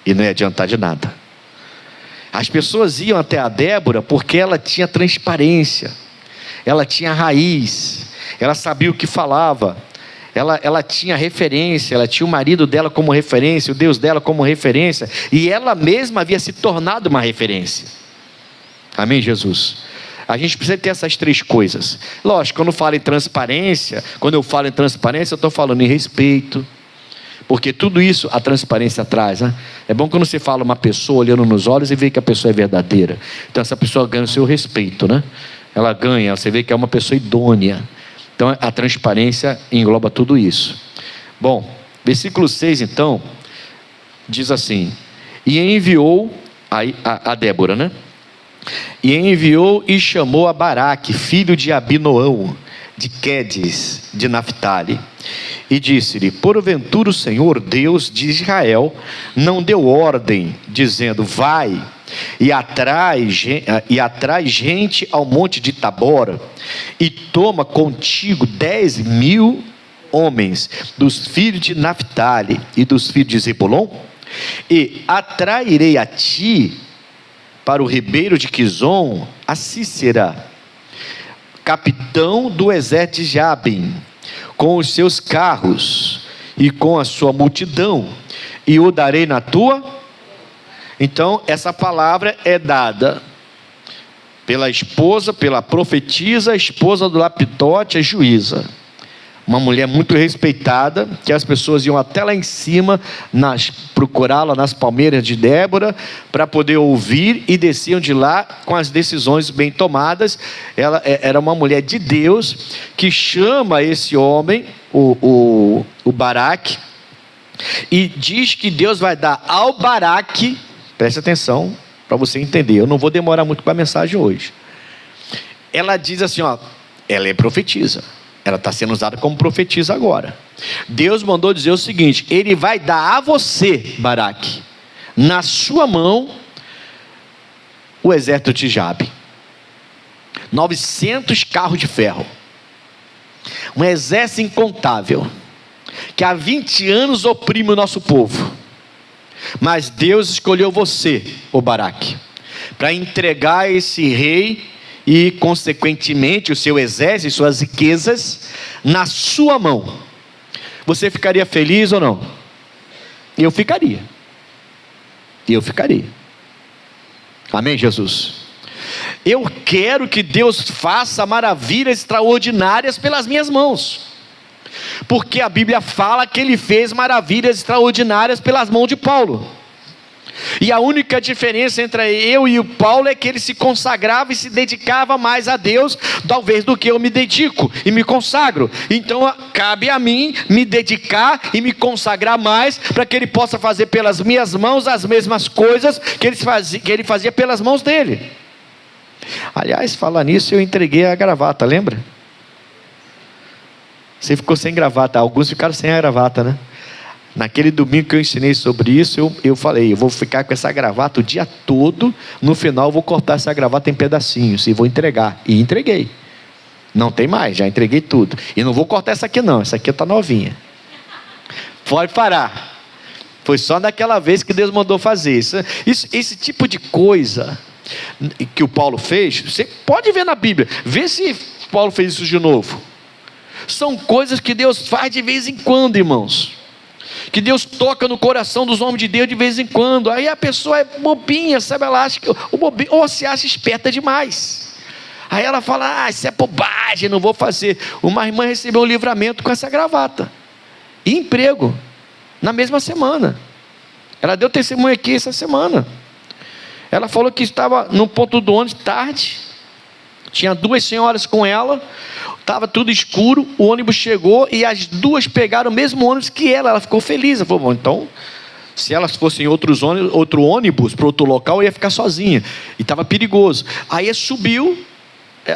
e não ia adiantar de nada. As pessoas iam até a Débora porque ela tinha transparência, ela tinha raiz, ela sabia o que falava, ela tinha referência, ela tinha o marido dela como referência, o Deus dela como referência, e ela mesma havia se tornado uma referência. Amém, Jesus? A gente precisa ter essas 3 coisas. Lógico, quando eu falo em transparência, eu estou falando em respeito, porque tudo isso a transparência traz, né? É bom quando você fala uma pessoa olhando nos olhos e vê que a pessoa é verdadeira. Então essa pessoa ganha o seu respeito, né? Ela ganha, você vê que é uma pessoa idônea. Então a transparência engloba tudo isso. Bom, versículo 6 então, diz assim: e enviou a Débora, né? E enviou e chamou a Baraque, filho de Abinoão, de Quedes, de Naphtali, e disse-lhe: porventura o Senhor Deus de Israel não deu ordem, dizendo, vai e atrai gente ao monte de Tabor, e toma contigo 10.000 homens dos filhos de Naphtali e dos filhos de Zebulon, e atrairei a ti para o ribeiro de Quizon a Cícera, capitão do exército de Jabim, com os seus carros, e com a sua multidão, e o darei na tua. Então essa palavra é dada pela esposa, pela profetisa, a esposa do Lapitote, a juíza. Uma mulher muito respeitada, que as pessoas iam até lá em cima, procurá-la nas palmeiras de Débora, para poder ouvir, e desciam de lá com as decisões bem tomadas. Ela era uma mulher de Deus, que chama esse homem, o Baraque, e diz que Deus vai dar ao Baraque, preste atenção, para você entender, eu não vou demorar muito com a mensagem hoje. Ela diz assim, ela é profetisa. Ela está sendo usada como profetisa agora. Deus mandou dizer o seguinte: Ele vai dar a você, Baraque, na sua mão, o exército de Jabe. 900 carros de ferro. Um exército incontável, que há 20 anos oprime o nosso povo. Mas Deus escolheu você, ô Baraque, para entregar esse rei e, consequentemente, o seu exército e suas riquezas na sua mão. Você ficaria feliz ou não? Eu ficaria. Amém, Jesus? Eu quero que Deus faça maravilhas extraordinárias pelas minhas mãos, porque a Bíblia fala que Ele fez maravilhas extraordinárias pelas mãos de Paulo. E a única diferença entre eu e o Paulo é que ele se consagrava e se dedicava mais a Deus, talvez, do que eu me dedico e me consagro. Então cabe a mim me dedicar e me consagrar mais, para que ele possa fazer pelas minhas mãos as mesmas coisas que ele fazia pelas mãos dele. Aliás, falar nisso, eu entreguei a gravata, lembra? Você ficou sem gravata, alguns ficaram sem a gravata, né? Naquele domingo que eu ensinei sobre isso, eu falei, eu vou ficar com essa gravata o dia todo, no final eu vou cortar essa gravata em pedacinhos e vou entregar. E entreguei. Não tem mais, já entreguei tudo. E não vou cortar essa aqui não, essa aqui está novinha. Pode parar. Foi só naquela vez que Deus mandou fazer isso. Esse tipo de coisa que o Paulo fez, você pode ver na Bíblia, vê se Paulo fez isso de novo. São coisas que Deus faz de vez em quando, irmãos, que Deus toca no coração dos homens de Deus de vez em quando. Aí a pessoa é bobinha, sabe? Ela acha que ou se acha esperta demais. Aí ela fala, isso é bobagem, não vou fazer. Uma irmã recebeu um livramento com essa gravata e emprego na mesma semana. Ela deu testemunho aqui essa semana. Ela falou que estava no ponto do ônibus tarde, tinha 2 senhoras com ela, estava tudo escuro, o ônibus chegou e as 2 pegaram o mesmo ônibus que ela ficou feliz. Ela falou, bom, então, se elas fossem outro ônibus para outro local, eu ia ficar sozinha, e estava perigoso. Aí subiu,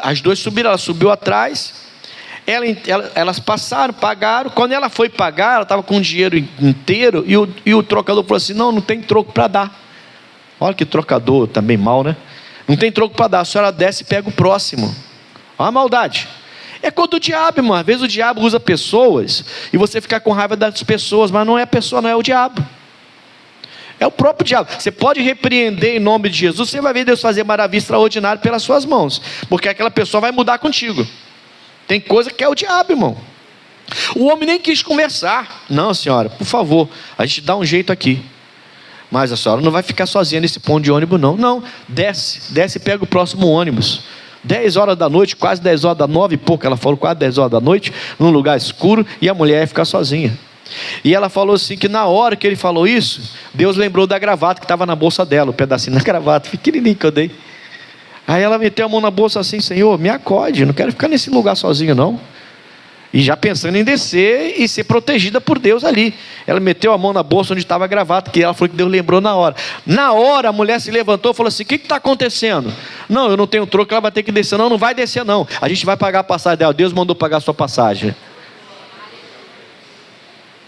as 2 subiram, ela subiu atrás, elas passaram, pagaram. Quando ela foi pagar, ela estava com o dinheiro inteiro, e o trocador falou assim, não tem troco para dar. Olha que trocador também mal, né? Não tem troco para dar, a senhora desce e pega o próximo. Olha a maldade. É coisa do diabo, irmão. Às vezes o diabo usa pessoas e você fica com raiva das pessoas, mas não é a pessoa, não é o diabo. É o próprio diabo. Você pode repreender em nome de Jesus, você vai ver Deus fazer maravilha extraordinária pelas suas mãos, porque aquela pessoa vai mudar contigo. Tem coisa que é o diabo, irmão. O homem nem quis conversar. Não, senhora, por favor, a gente dá um jeito aqui. Mas a senhora não vai ficar sozinha nesse ponto de ônibus, não. Não, desce e pega o próximo ônibus. 10 horas da noite, quase 10 horas da 9 e pouco, ela falou, quase 10 horas da noite, num lugar escuro, e a mulher ia ficar sozinha. E ela falou assim, que na hora que ele falou isso, Deus lembrou da gravata que estava na bolsa dela, o pedacinho da gravata, pequenininho que eu dei. Aí ela meteu a mão na bolsa assim, Senhor, me acode, não quero ficar nesse lugar sozinho não. E já pensando em descer e ser protegida por Deus ali. Ela meteu a mão na bolsa onde estava a gravata, que ela falou que Deus lembrou na hora. Na hora a mulher se levantou e falou assim, o que está acontecendo? Não, eu não tenho troco, ela vai ter que descer. Não vai descer não, a gente vai pagar a passagem dela. Deus mandou pagar a sua passagem.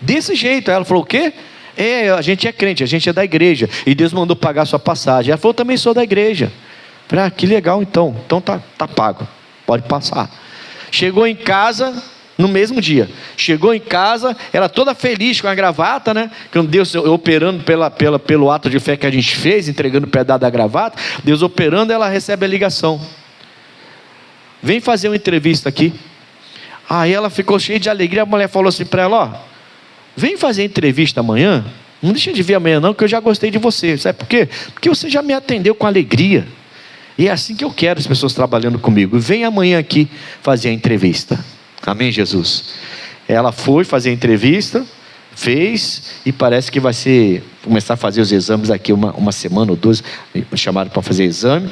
Desse jeito. Aí ela falou, o quê? A gente é crente, a gente é da igreja, e Deus mandou pagar a sua passagem. Ela falou, eu também sou da igreja. Falei, que legal então tá pago, pode passar. Chegou em casa no mesmo dia, chegou em casa, ela toda feliz com a gravata, né? Deus operando pelo ato de fé que a gente fez, entregando o pedaço da gravata, Deus operando, ela recebe a ligação, vem fazer uma entrevista aqui. Aí ela ficou cheia de alegria, a mulher falou assim para ela, vem fazer entrevista amanhã, não deixa de vir amanhã não, que eu já gostei de você. Sabe por quê? Porque você já me atendeu com alegria. E é assim que eu quero as pessoas trabalhando comigo. Vem amanhã aqui fazer a entrevista. Amém, Jesus? Ela foi fazer a entrevista, fez, e parece que vai começar a fazer os exames aqui uma semana ou duas. Me chamaram para fazer exame.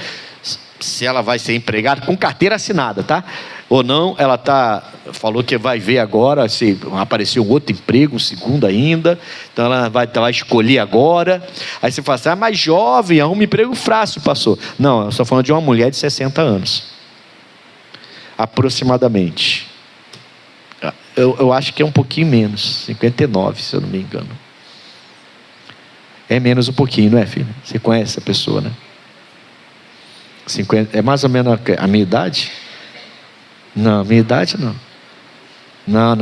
Se ela vai ser empregada com carteira assinada, tá? Ou não, ela falou que vai ver agora se apareceu um outro emprego, um segundo ainda. Então ela vai escolher agora. Aí você fala assim, mas jovem, arruma um emprego fácil, pastor. Não, eu estou falando de uma mulher de 60 anos. Aproximadamente. Eu acho que é um pouquinho menos, 59, se eu não me engano. É menos um pouquinho, não é, filho? Você conhece essa pessoa, né? 50, é mais ou menos a minha idade? Não, minha idade não. Não.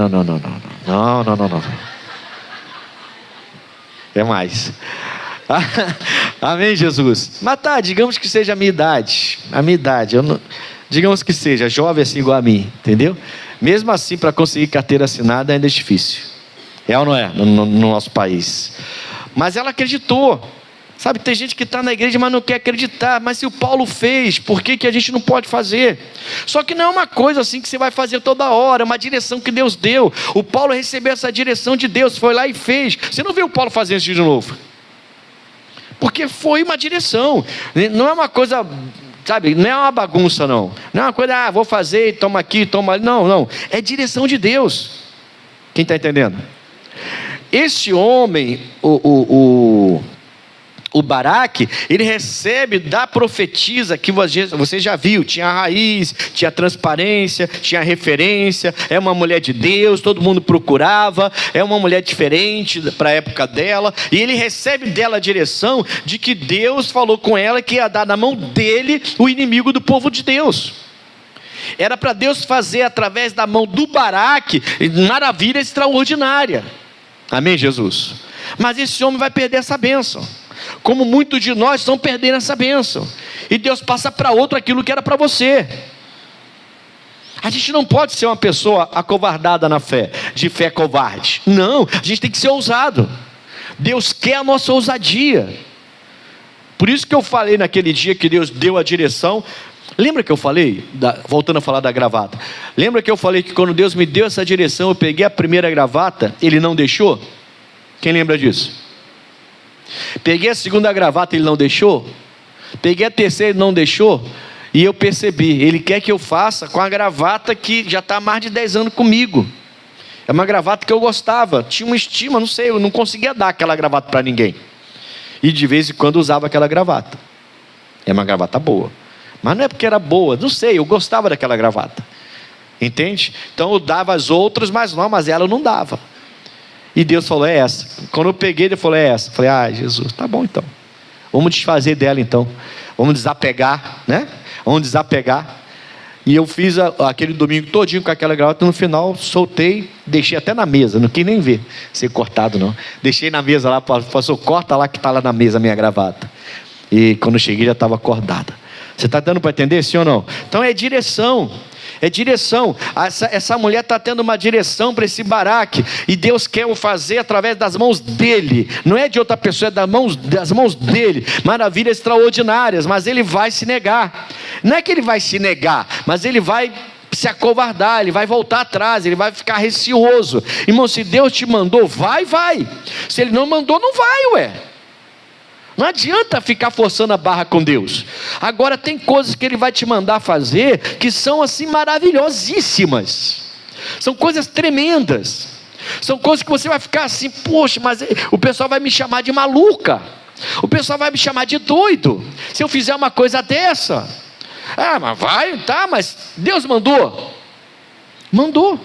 É mais. Amém, Jesus? Mas tá, digamos que seja a minha idade. A minha idade. Digamos que seja jovem assim igual a mim, entendeu? Mesmo assim, para conseguir carteira assinada ainda é difícil. É ou não é? No nosso país. Mas ela acreditou. Sabe, tem gente que está na igreja, mas não quer acreditar. Mas se o Paulo fez, por que a gente não pode fazer? Só que não é uma coisa assim que você vai fazer toda hora, é uma direção que Deus deu. O Paulo recebeu essa direção de Deus, foi lá e fez. Você não viu o Paulo fazer isso de novo? Porque foi uma direção. Não é uma coisa, sabe, não é uma bagunça não. Não é uma coisa, vou fazer, toma aqui, toma ali. Não. É direção de Deus. Quem está entendendo? Esse homem, o Baraque, ele recebe da profetisa que você já viu, tinha a raiz, tinha a transparência, tinha a referência, é uma mulher de Deus, todo mundo procurava, é uma mulher diferente para a época dela, e ele recebe dela a direção de que Deus falou com ela que ia dar na mão dele o inimigo do povo de Deus. Era para Deus fazer através da mão do Baraque maravilha extraordinária. Amém, Jesus? Mas esse homem vai perder essa bênção, como muitos de nós estão perdendo essa bênção, e Deus passa para outro aquilo que era para você. A gente não pode ser uma pessoa acovardada na fé, de fé covarde. Não, a gente tem que ser ousado. Deus quer a nossa ousadia. Por isso que eu falei naquele dia que Deus deu a direção. Lembra que eu falei, voltando a falar da gravata, lembra que eu falei que quando Deus me deu essa direção, eu peguei a primeira gravata, Ele não deixou? Quem lembra disso? Peguei a segunda gravata, Ele não deixou? Peguei a terceira, Ele não deixou? E eu percebi, Ele quer que eu faça com a gravata que já está há mais de 10 anos comigo. É uma gravata que eu gostava, tinha uma estima, não sei, eu não conseguia dar aquela gravata para ninguém. E de vez em quando usava aquela gravata. É uma gravata boa. Mas não é porque era boa, não sei, eu gostava daquela gravata. Entende? Então eu dava as outras, mas ela não dava. E Deus falou, é essa. Quando eu peguei, Ele falou, é essa. Eu falei, Jesus, tá bom então. Vamos desfazer dela então. Vamos desapegar, né? Vamos desapegar. E eu fiz aquele domingo todinho com aquela gravata. No final, soltei, deixei até na mesa. Não quis nem ver ser cortado não. Deixei na mesa lá, pastor, corta lá que está lá na mesa a minha gravata. E quando eu cheguei já estava acordada. Você está dando para entender, sim ou não? Então é direção. É direção. Essa mulher está tendo uma direção para esse Baraque, e Deus quer o fazer através das mãos dele, não é de outra pessoa, é das mãos dele, maravilhas extraordinárias. Mas ele vai se negar. Não é que ele vai se negar, mas ele vai se acovardar, ele vai voltar atrás, ele vai ficar receoso. Irmão, se Deus te mandou, vai. Se Ele não mandou, não vai, ué. Não adianta ficar forçando a barra com Deus. Agora tem coisas que Ele vai te mandar fazer que são assim maravilhosíssimas. São coisas tremendas. São coisas que você vai ficar assim, poxa, mas o pessoal vai me chamar de maluca. O pessoal vai me chamar de doido se eu fizer uma coisa dessa. Mas vai, tá, mas Deus mandou. Mandou.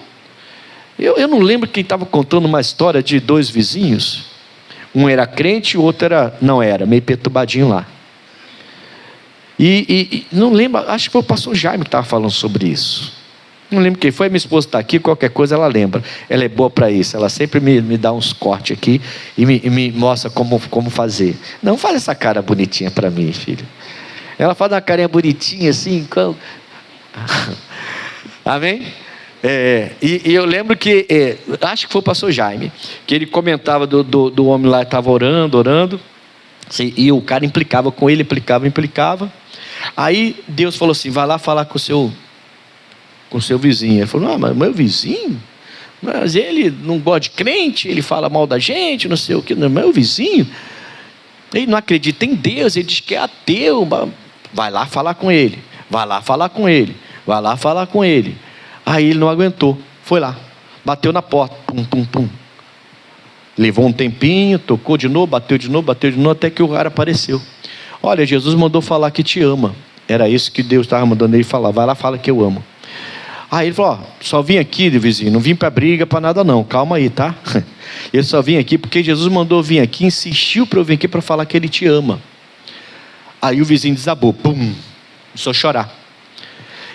Eu não lembro quem estava contando uma história de 2 vizinhos. Um era crente, o outro não era, meio perturbadinho lá. E não lembro, acho que foi o pastor Jaime que estava falando sobre isso. Não lembro quem foi, minha esposa está aqui, qualquer coisa ela lembra. Ela é boa para isso, ela sempre me dá uns cortes aqui e me mostra como fazer. Não faz essa cara bonitinha para mim, filho. Ela faz uma carinha bonitinha assim. Amém? E eu lembro que, acho que foi o pastor Jaime, que ele comentava do homem lá que estava orando, e o cara implicava com ele, implicava. Aí Deus falou assim: vai lá falar com o seu vizinho. Ele falou: não, mas meu vizinho? Mas ele não gosta de crente, ele fala mal da gente, não sei o que, não, meu vizinho. Ele não acredita em Deus, ele diz que é ateu. Vai lá falar com ele. Aí ele não aguentou, foi lá, bateu na porta, pum, pum, pum. Levou um tempinho, tocou de novo, bateu de novo, até que o cara apareceu. Olha, Jesus mandou falar que te ama. Era isso que Deus estava mandando ele falar. Vai lá, fala que eu amo. Aí ele falou: só vim aqui, vizinho, não vim para briga, para nada não, calma aí, tá? Eu só vim aqui porque Jesus mandou vir aqui, insistiu para eu vir aqui para falar que ele te ama. Aí o vizinho desabou, pum, começou a chorar.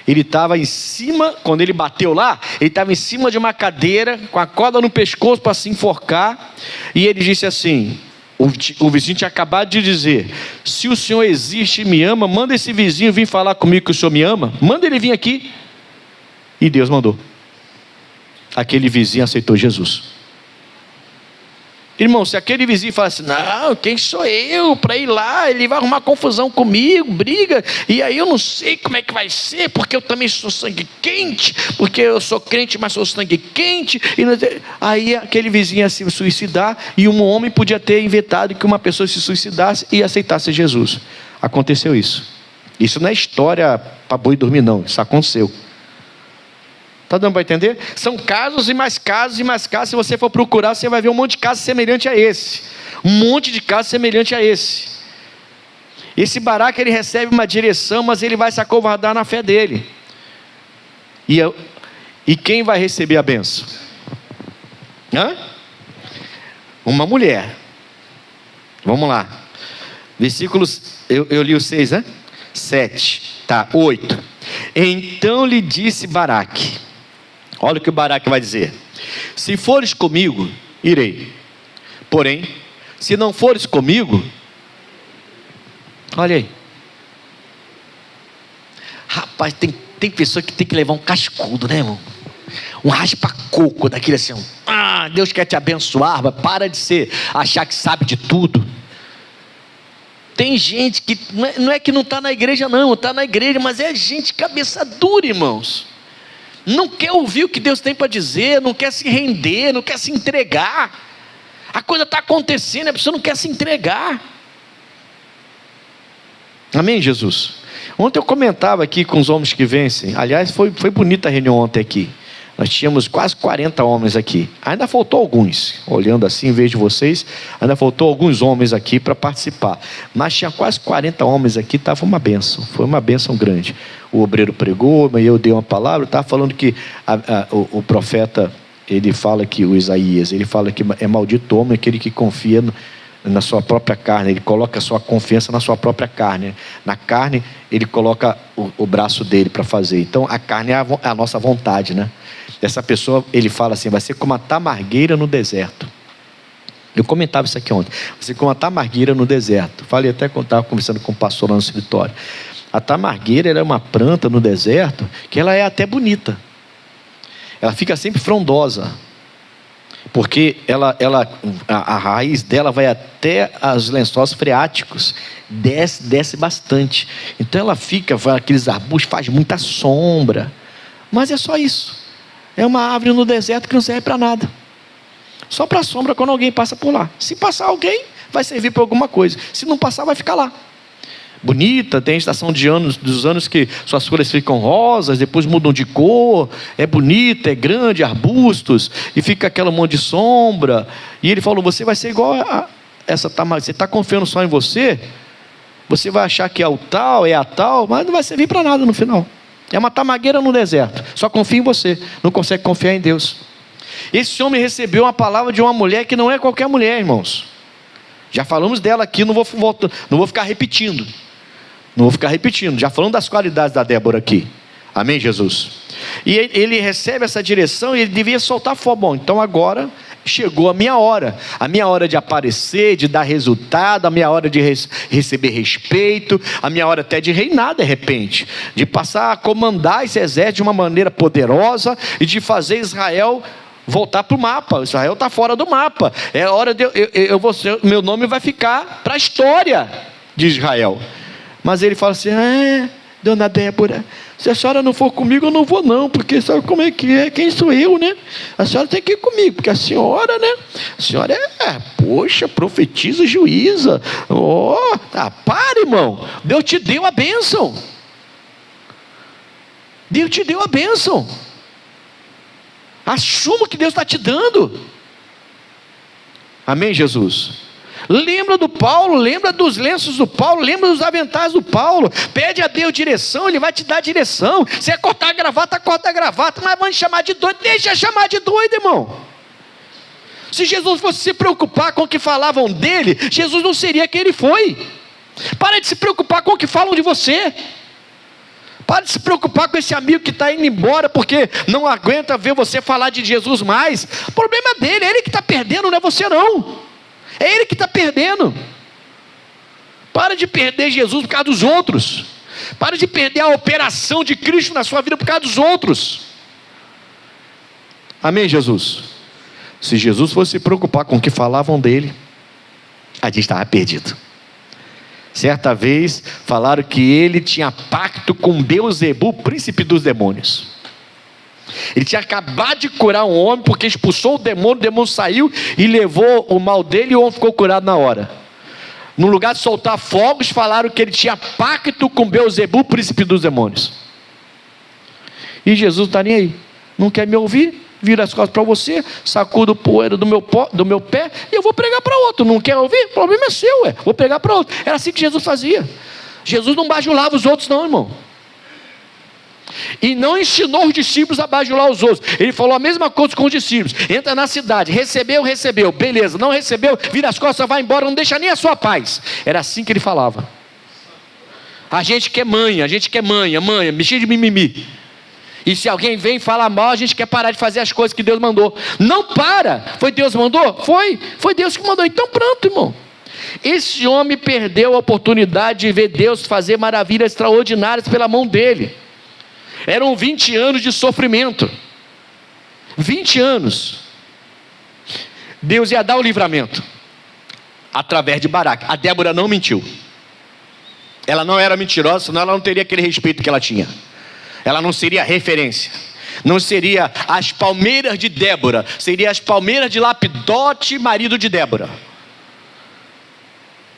Ele estava em cima, quando ele bateu lá, ele estava em cima de uma cadeira, com a corda no pescoço para se enforcar, e ele disse assim, o vizinho tinha acabado de dizer: se o Senhor existe e me ama, manda esse vizinho vir falar comigo que o Senhor me ama, manda ele vir aqui. E Deus mandou. Aquele vizinho aceitou Jesus. Irmão, se aquele vizinho fala assim: não, quem sou eu para ir lá? Ele vai arrumar confusão comigo, briga, e aí eu não sei como é que vai ser, porque eu também sou sangue quente, porque eu sou crente, mas sou sangue quente. Aí aquele vizinho ia se suicidar, e um homem podia ter inventado que uma pessoa se suicidasse e aceitasse Jesus. Aconteceu isso. Isso não é história para boi dormir, não. Isso aconteceu. Está dando para entender? São casos e mais casos e mais casos. Se você for procurar, você vai ver um monte de casos semelhantes a esse. Um monte de casos semelhantes a esse. Esse Baraque, ele recebe uma direção, mas ele vai se acovardar na fé dele. E quem vai receber a bênção? Uma mulher. Vamos lá. Versículos, eu li os 6, né? 7, tá, 8. Então lhe disse Baraque. Olha o que o Baraque vai dizer: se fores comigo, irei. Porém, se não fores comigo, olha aí. Rapaz, tem pessoa que tem que levar um cascudo, né, irmão? Um raspa-coco daquele assim. Deus quer te abençoar, mas para de achar que sabe de tudo. Tem gente que não é que não está na igreja, não, está na igreja, mas é gente cabeça dura, irmãos. Não quer ouvir o que Deus tem para dizer, não quer se render, não quer se entregar. A coisa está acontecendo, a pessoa não quer se entregar. Amém, Jesus? Ontem eu comentava aqui com os homens que vencem. Aliás, foi bonita a reunião ontem aqui. Nós tínhamos quase 40 homens aqui. Ainda faltou alguns, olhando assim, em vez de vocês, ainda faltou alguns homens aqui para participar. Mas tinha quase 40 homens aqui, estava uma bênção, foi uma bênção grande. O obreiro pregou, mas eu dei uma palavra, estava falando que o profeta, ele fala que, o Isaías, ele fala que é maldito o homem aquele que confia na sua própria carne, ele coloca a sua confiança na sua própria carne. Na carne, ele coloca o braço dele para fazer. Então, a carne é a nossa vontade, né? Essa pessoa, ele fala assim: vai ser como a tamargueira no deserto. Eu comentava isso aqui ontem. Vai ser como a tamargueira no deserto. Falei até quando estava conversando com o pastor lá no escritório. A tamargueira, ela é uma planta no deserto que ela é até bonita. Ela fica sempre frondosa. Porque a raiz dela vai até os lençóis freáticos. Desce bastante. Então ela fica, aqueles arbustos, faz muita sombra. Mas é só isso. É uma árvore no deserto que não serve para nada. Só para sombra quando alguém passa por lá. Se passar alguém, vai servir para alguma coisa. Se não passar, vai ficar lá. Bonita, tem a estação dos anos que suas folhas ficam rosas, depois mudam de cor. É bonita, é grande, arbustos, e fica aquela monte de sombra. E ele falou: você vai ser igual a essa tamargueira. Você está confiando só em você? Você vai achar que é a tal, mas não vai servir para nada no final. É uma tamargueira no deserto. Só confia em você. Não consegue confiar em Deus. Esse homem recebeu uma palavra de uma mulher que não é qualquer mulher, irmãos. Já falamos dela aqui, não vou ficar repetindo. Já falamos das qualidades da Débora aqui. Amém, Jesus? E ele recebe essa direção e ele devia soltar fogo. Bom, então agora chegou a minha hora de aparecer, de dar resultado, a minha hora de receber respeito, a minha hora até de reinar de repente, de passar a comandar esse exército de uma maneira poderosa e de fazer Israel voltar para o mapa. Israel está fora do mapa, é hora de meu nome vai ficar para a história de Israel. Mas ele fala assim: dona Débora, se a senhora não for comigo, eu não vou não, porque sabe como é que é? Quem sou eu, né? A senhora tem que ir comigo, porque a senhora, né? A senhora poxa, profetiza, juíza. Para, irmão. Deus te deu a bênção. Deus te deu a bênção. Assuma o que Deus está te dando. Amém, Jesus? Lembra do Paulo, lembra dos lenços do Paulo, lembra dos aventais do Paulo. Pede a Deus direção, Ele vai te dar direção. Se é cortar a gravata, corta a gravata. Mas vão te chamar de doido, deixa chamar de doido, irmão. Se Jesus fosse se preocupar com o que falavam dele, Jesus não seria quem Ele foi. Para de se preocupar com o que falam de você. Para de se preocupar com esse amigo que está indo embora porque não aguenta ver você falar de Jesus mais. O problema é dele, é ele que está perdendo, não é você não. É ele que está perdendo. Para de perder Jesus por causa dos outros. Para de perder a operação de Cristo na sua vida por causa dos outros. Amém, Jesus? Se Jesus fosse se preocupar com o que falavam dele, a gente estava perdido. Certa vez falaram que ele tinha pacto com Beelzebu, príncipe dos demônios. Ele tinha acabado de curar um homem, porque expulsou o demônio saiu e levou o mal dele, e o homem ficou curado na hora. No lugar de soltar fogos, falaram que ele tinha pacto com Beelzebu, príncipe dos demônios. E Jesus não está nem aí, não quer me ouvir, vira as costas para você, sacudo o poeira do meu pé, e eu vou pregar para outro. Não quer ouvir? O problema é seu, vou pregar para outro. Era assim que Jesus fazia. Jesus não bajulava os outros não, irmão. E não ensinou os discípulos a bajular os outros. Ele falou a mesma coisa com os discípulos: entra na cidade, recebeu, beleza, não recebeu, vira as costas, vai embora, não deixa nem a sua paz. Era assim que ele falava. A gente quer manha, mexer de mimimi. E se alguém vem falar mal, a gente quer parar de fazer as coisas que Deus mandou. Não para. Foi Deus que mandou? Foi Deus que mandou. Então pronto, irmão. Esse homem perdeu a oportunidade de ver Deus fazer maravilhas extraordinárias pela mão dele. Eram 20 anos de sofrimento. 20 anos. Deus ia dar o livramento através de Baraque. A Débora não mentiu. Ela não era mentirosa, senão ela não teria aquele respeito que ela tinha. Ela não seria referência. Não seria as palmeiras de Débora. Seria as palmeiras de Lapidote, marido de Débora.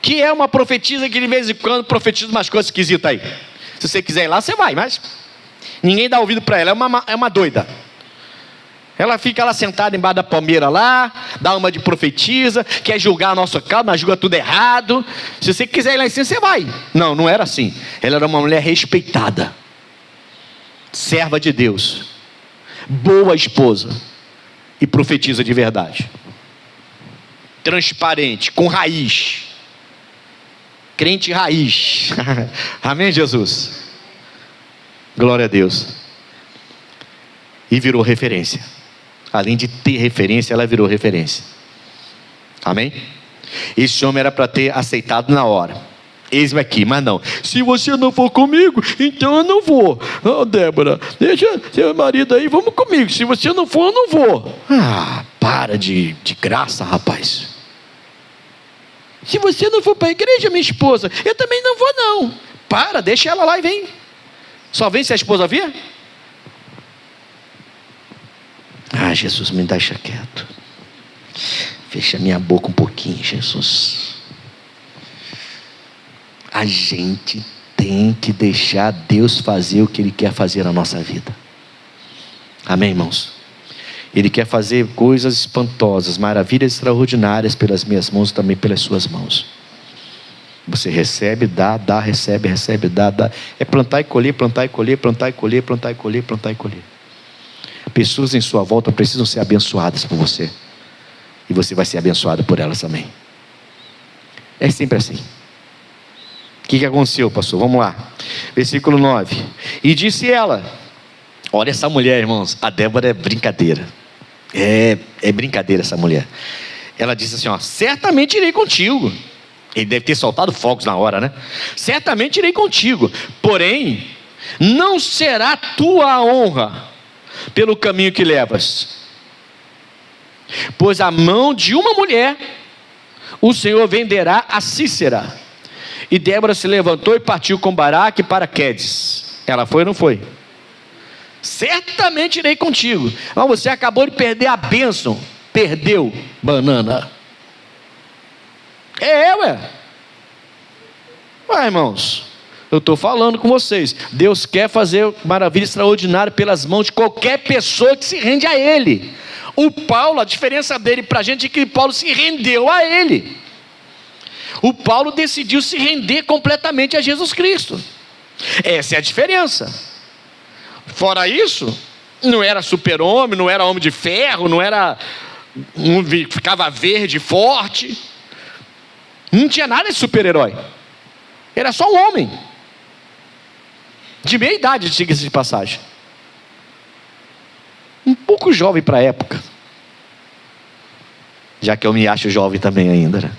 Que é uma profetisa que de vez em quando profetiza umas coisas esquisitas aí. Se você quiser ir lá, você vai, mas ninguém dá ouvido para ela. É uma doida. Ela fica lá sentada embaixo da palmeira lá, dá uma de profetisa, quer julgar a nossa causa, mas julga tudo errado. Se você quiser ir lá em cima, você vai. Não, não era assim. Ela era uma mulher respeitada, serva de Deus, boa esposa e profetiza de verdade, transparente, com raiz, crente raiz. Amém, Jesus? Glória a Deus. E virou referência. Além de ter referência, ela virou referência. Amém? Esse homem era para ter aceitado na hora. Eis-me aqui, mas não. Se você não for comigo, então eu não vou. Débora, deixa seu marido aí, vamos comigo. Se você não for, eu não vou. Para de graça, rapaz. Se você não for para a igreja, minha esposa, eu também não vou não. Para, deixa ela lá e vem. Só vem se a esposa vir? Jesus, me deixa quieto. Fecha minha boca um pouquinho, Jesus. A gente tem que deixar Deus fazer o que Ele quer fazer na nossa vida. Amém, irmãos? Ele quer fazer coisas espantosas, maravilhas extraordinárias pelas minhas mãos e também pelas suas mãos. Você recebe, dá, recebe, dá. É plantar e colher, plantar e colher, plantar e colher, plantar e colher, plantar e colher. Pessoas em sua volta precisam ser abençoadas por você. E você vai ser abençoado por elas também. É sempre assim. O que aconteceu, pastor? Vamos lá. Versículo 9. E disse ela: olha essa mulher, irmãos. A Débora é brincadeira. É brincadeira essa mulher. Ela disse assim, ó, certamente irei contigo. Ele deve ter soltado fogos na hora, né? Certamente irei contigo, porém, não será tua honra pelo caminho que levas. Pois a mão de uma mulher, o Senhor venderá a Sísera. E Débora se levantou e partiu com Baraque para Quedes. Ela foi ou não foi? Certamente irei contigo. Mas você acabou de perder a bênção. Perdeu, banana. Ué, irmãos, eu estou falando com vocês. Deus quer fazer maravilha extraordinária pelas mãos de qualquer pessoa que se rende a Ele. O Paulo, a diferença dele para a gente é que Paulo se rendeu a Ele. O Paulo decidiu se render completamente a Jesus Cristo. Essa é a diferença. Fora isso, não era super-homem, não era homem de ferro, não era ficava verde, forte. Não tinha nada de super-herói. Era só um homem. De meia idade, diga-se de passagem. Um pouco jovem para a época. Já que eu me acho jovem também ainda, né?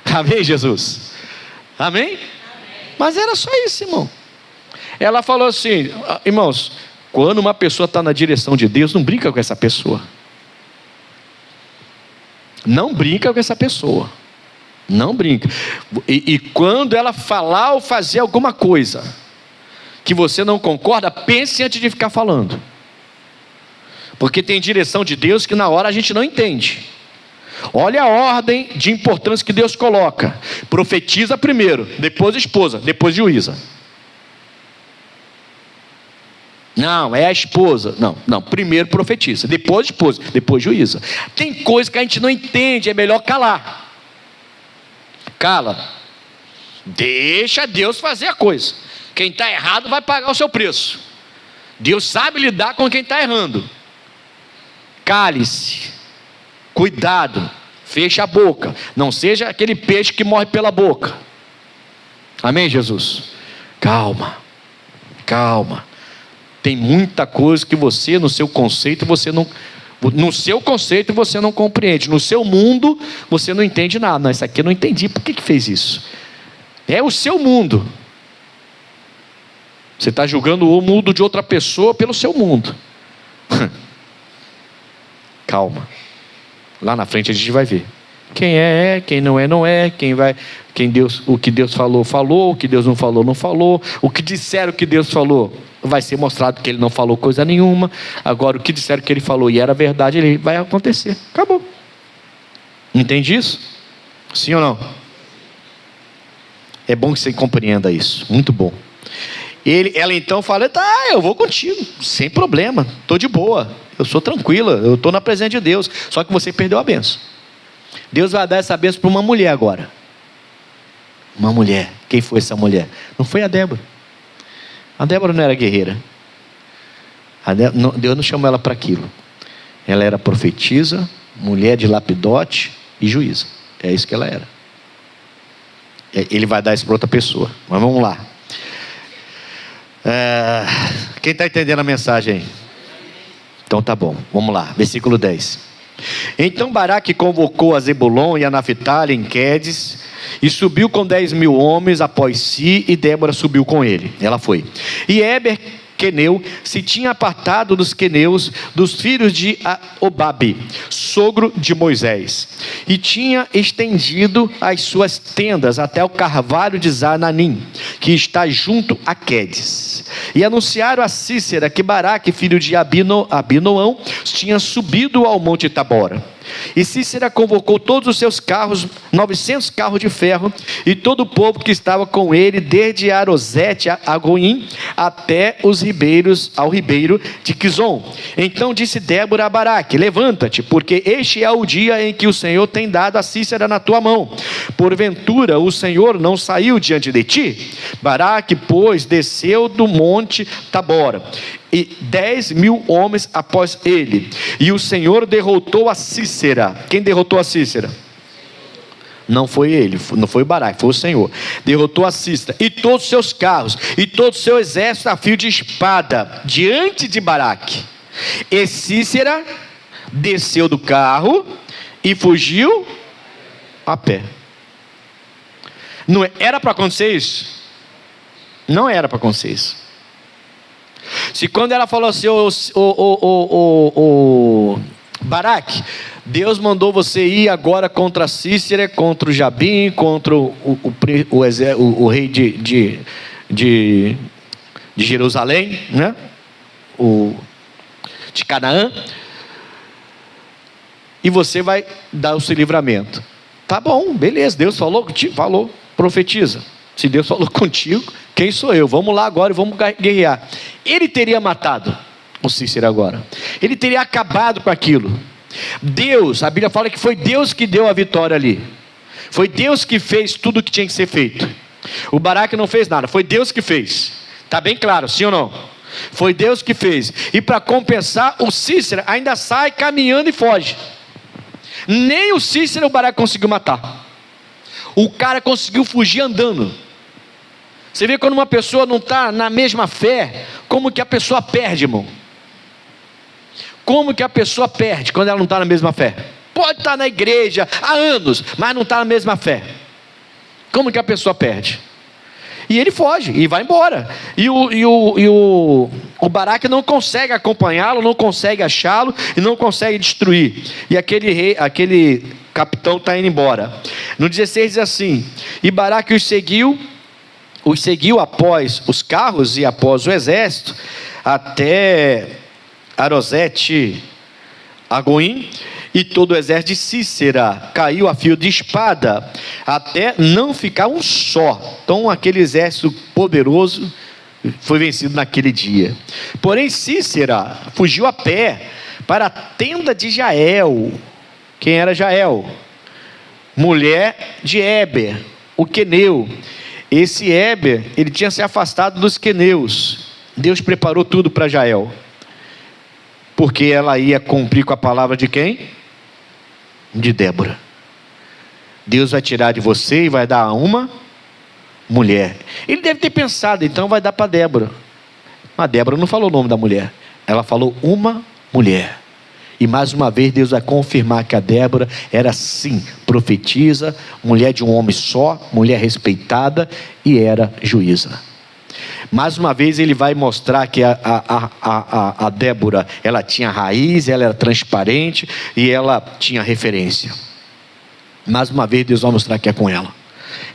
Amém, Jesus? Amém? Mas era só isso, irmão. Ela falou assim, irmãos, quando uma pessoa está na direção de Deus, não brinca com essa pessoa. Não brinca com essa pessoa. Não brinca. E quando ela falar ou fazer alguma coisa que você não concorda, pense antes de ficar falando. Porque tem direção de Deus que na hora a gente não entende. Olha a ordem de importância que Deus coloca. Profetiza primeiro, depois esposa, depois juíza. Não, é a esposa. Não, primeiro profetiza, depois esposa, depois juíza. Tem coisa que a gente não entende, é melhor calar. Cala. Deixa Deus fazer a coisa. Quem está errado vai pagar o seu preço. Deus sabe lidar com quem está errando. Cale-se. Cuidado. Feche a boca. Não seja aquele peixe que morre pela boca. Amém, Jesus? Calma. Tem muita coisa que você, no seu conceito, você não compreende. No seu mundo, você não entende nada. Não, isso aqui eu não entendi. Por que fez isso? É o seu mundo. Você está julgando o mundo de outra pessoa pelo seu mundo. Calma. Lá na frente a gente vai ver. Quem é, quem não é, não é. O que Deus falou, falou. O que Deus não falou, não falou. O que disseram que Deus falou, vai ser mostrado que Ele não falou coisa nenhuma. Agora, o que disseram que Ele falou e era verdade, Ele vai acontecer. Acabou. Entende isso? Sim ou não? É bom que você compreenda isso. Muito bom. Ela então fala, tá, eu vou contigo, sem problema, estou de boa, eu sou tranquila, eu estou na presença de Deus, só que você perdeu a bênção. Deus vai dar essa bênção para uma mulher agora. Uma mulher. Quem foi essa mulher? Não foi a Débora. A Débora não era guerreira. Deus não chamou ela para aquilo. Ela era profetisa, mulher de lapidote e juíza. É isso que ela era. Ele vai dar isso para outra pessoa. Mas vamos lá. Quem está entendendo a mensagem aí? Então tá bom, vamos lá, versículo 10. Então Baraque convocou a Zebulon e a Naphtali em Quedes, e subiu com 10.000 homens após si, e Débora subiu com ele. Ela foi. E Éber queneu se tinha apartado dos queneus, dos filhos de Obabe, sogro de Moisés, e tinha estendido as suas tendas até o carvalho de Zananim, que está junto a Quedes. E anunciaram a Sísera que Baraque, filho de Abinoão, tinha subido ao monte Tabora. E Sísera convocou todos os seus carros, 900 carros de ferro, e todo o povo que estava com ele, desde Arosete a Goim, até os ribeiros, ao ribeiro de Quizon. Então disse Débora a Baraque: levanta-te, porque este é o dia em que o Senhor tem dado a Sísera na tua mão. Porventura o Senhor não saiu diante de ti? Baraque, pois, desceu do monte Tabora, e 10.000 homens após ele, e o Senhor derrotou a Sísera. Quem derrotou a Sísera? Não foi ele, não foi Baraque, foi o Senhor. Derrotou a Sísera e todos os seus carros e todo o seu exército a fio de espada diante de Baraque. E Sísera desceu do carro e fugiu a pé. Não era para acontecer isso? Não era para acontecer isso. Se quando ela falou assim, Baraque, Deus mandou você ir agora contra Sísera, contra o Jabim, contra o rei de Jerusalém, né? De Canaã, e você vai dar o seu livramento. Tá bom, beleza, Deus falou contigo? Falou, profetiza. Se Deus falou contigo, quem sou eu? Vamos lá agora e vamos guerrear. Ele teria matado o Sísera agora. Ele teria acabado com aquilo. Deus, a Bíblia fala que foi Deus que deu a vitória ali. Foi Deus que fez tudo o que tinha que ser feito. O Baraque não fez nada, foi Deus que fez. Está bem claro, sim ou não? Foi Deus que fez. E para compensar, o Sísera ainda sai caminhando e foge. Nem o Sísera o Baraque conseguiu matar. O cara conseguiu fugir andando. Você vê quando uma pessoa não está na mesma fé, como que a pessoa perde, irmão? Como que a pessoa perde quando ela não está na mesma fé? Pode estar na igreja há anos, mas não está na mesma fé. Como que a pessoa perde? E ele foge e vai embora. E o Baraque não consegue acompanhá-lo, não consegue achá-lo e não consegue destruir. E aquele capitão está indo embora. No 16 diz assim: e Baraque os seguiu após os carros e após o exército, até Arosete Agoim, e todo o exército de Sísera caiu a fio de espada, até não ficar um só. Então aquele exército poderoso foi vencido naquele dia. Porém Sísera fugiu a pé para a tenda de Jael. Quem era Jael? Mulher de Éber, o queneu. Esse Éber, ele tinha se afastado dos queneus. Deus preparou tudo para Jael, porque ela ia cumprir com a palavra de quem? De Débora. Deus vai tirar de você e vai dar a uma mulher. Ele deve ter pensado, então vai dar para Débora. Mas Débora não falou o nome da mulher, ela falou uma mulher. E mais uma vez Deus vai confirmar que a Débora era sim profetisa, mulher de um homem só, mulher respeitada, e era juíza. Mais uma vez ele vai mostrar que a Débora, ela tinha raiz, ela era transparente e ela tinha referência. Mais uma vez Deus vai mostrar que é com ela.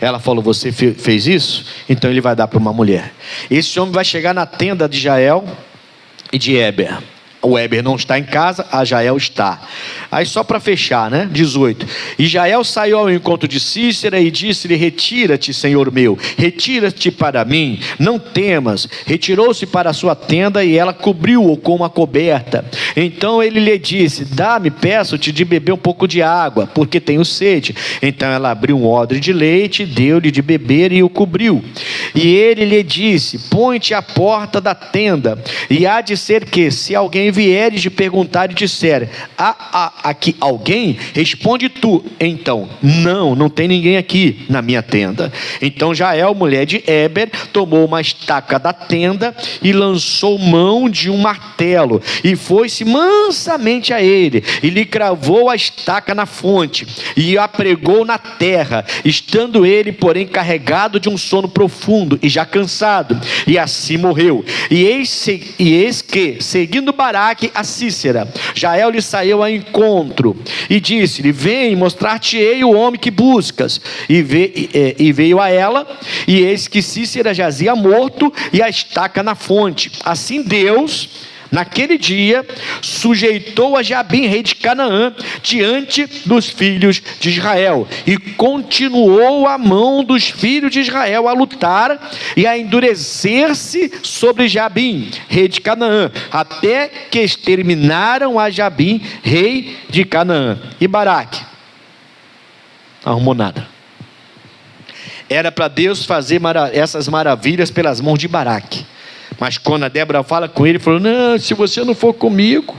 Ela falou: você fez isso? Então ele vai dar para uma mulher. Esse homem vai chegar na tenda de Jael e de Éber. O Éber não está em casa, a Jael está. Aí só para fechar, né? 18. E Jael saiu ao encontro de Sísera e disse-lhe: retira-te, senhor meu, retira-te para mim, não temas. Retirou-se para a sua tenda e ela cobriu-o com uma coberta. Então ele lhe disse: dá-me, peço-te, de beber um pouco de água, porque tenho sede. Então ela abriu um odre de leite, deu-lhe de beber e o cobriu. E ele lhe disse: põe-te à porta da tenda, e há de ser que, se alguém vieres de perguntar e disser: há aqui alguém? Responde tu, então: não tem ninguém aqui na minha tenda. Então Jael, mulher de Éber, tomou uma estaca da tenda e lançou mão de um martelo, e foi-se mansamente a ele, e lhe cravou a estaca na fonte, e a pregou na terra, estando ele, porém, carregado de um sono profundo, e já cansado, e assim morreu. E eis que, seguindo Baraque a Sísera, Jael lhe saiu ao encontro, e disse-lhe: vem, mostrar-te-ei o homem que buscas. E veio a ela, e eis que Sísera jazia morto, e a estaca na fonte. Assim Deus, naquele dia, sujeitou a Jabim, rei de Canaã, diante dos filhos de Israel, e continuou a mão dos filhos de Israel a lutar e a endurecer-se sobre Jabim, rei de Canaã, até que exterminaram a Jabim, rei de Canaã. E Baraque não arrumou nada. Era para Deus fazer essas maravilhas pelas mãos de Baraque. Mas quando a Débora fala com ele, ele falou: não, se você não for comigo,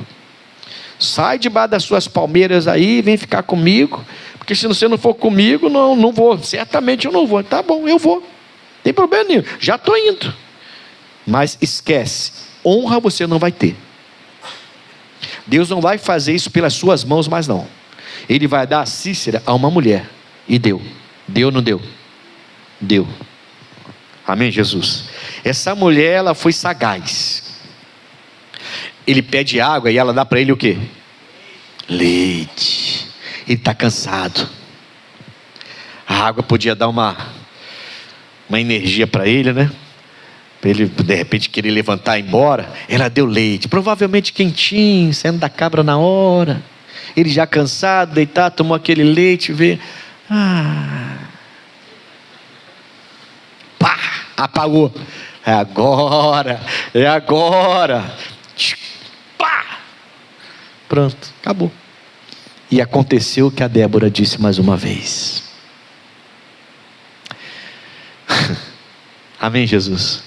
sai debaixo das suas palmeiras aí e vem ficar comigo, porque se você não for comigo, não vou, certamente eu não vou. Tá bom, eu vou, não tem problema nenhum, já estou indo. Mas esquece, honra você não vai ter. Deus não vai fazer isso pelas suas mãos mais não. Ele vai dar a Cícera a uma mulher. E deu. Deu ou não deu? Deu. Amém, Jesus? Essa mulher, ela foi sagaz. Ele pede água e ela dá para ele o quê? Leite. Ele está cansado. A água podia dar uma energia para ele, né? Para ele de repente querer levantar e ir embora. Ela deu leite, provavelmente quentinho, saindo da cabra na hora. Ele já cansado, deitado, tomou aquele leite, vê. Pá, apagou. É agora. Pá. Pronto, acabou. E aconteceu o que a Débora disse mais uma vez. Amém, Jesus?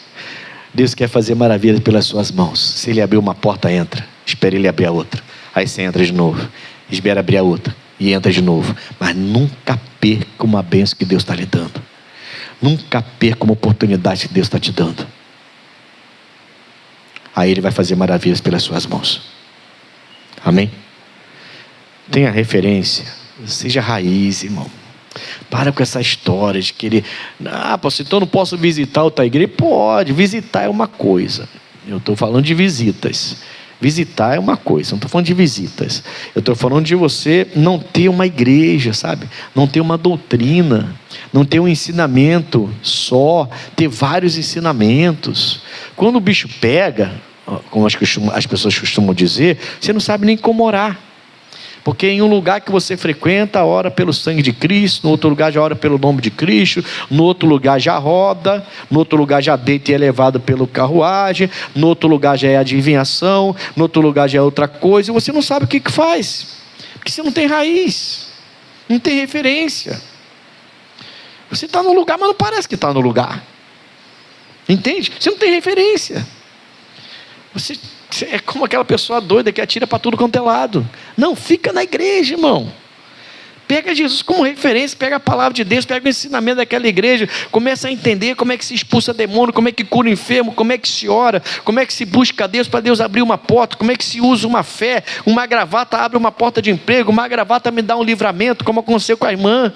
Deus quer fazer maravilhas pelas suas mãos. Se Ele abrir uma porta, entra. Espere Ele abrir a outra. Aí você entra de novo. Espera abrir a outra. E entra de novo. Mas nunca perca uma bênção que Deus está lhe dando. Nunca perca uma oportunidade que Deus está te dando. Aí Ele vai fazer maravilhas pelas suas mãos. Amém? Tenha referência. Seja raiz, irmão. Para com essa história de querer. Pastor, então eu não posso visitar outra igreja? Pode, visitar é uma coisa. Eu estou falando de visitas. Visitar é uma coisa, não estou falando de visitas. Eu estou falando de você não ter uma igreja, sabe? Não ter uma doutrina, não ter um ensinamento só, ter vários ensinamentos. Quando o bicho pega, como as pessoas costumam dizer, você não sabe nem como orar. Porque em um lugar que você frequenta, ora pelo sangue de Cristo, no outro lugar já ora pelo nome de Cristo, no outro lugar já roda, no outro lugar já deita e é levado pelo carruagem, no outro lugar já é adivinhação, no outro lugar já é outra coisa, e você não sabe o que faz, porque você não tem raiz, não tem referência. Você está no lugar, mas não parece que está no lugar. Entende? Você não tem referência. Você é como aquela pessoa doida que atira para tudo quanto é lado. Não, fica na igreja, irmão. Pega Jesus como referência, pega a palavra de Deus, pega o ensinamento daquela igreja, começa a entender como é que se expulsa demônio, como é que cura o enfermo, como é que se ora, como é que se busca a Deus para Deus abrir uma porta, como é que se usa uma fé, uma gravata abre uma porta de emprego, uma gravata me dá um livramento, como aconteceu com a irmã.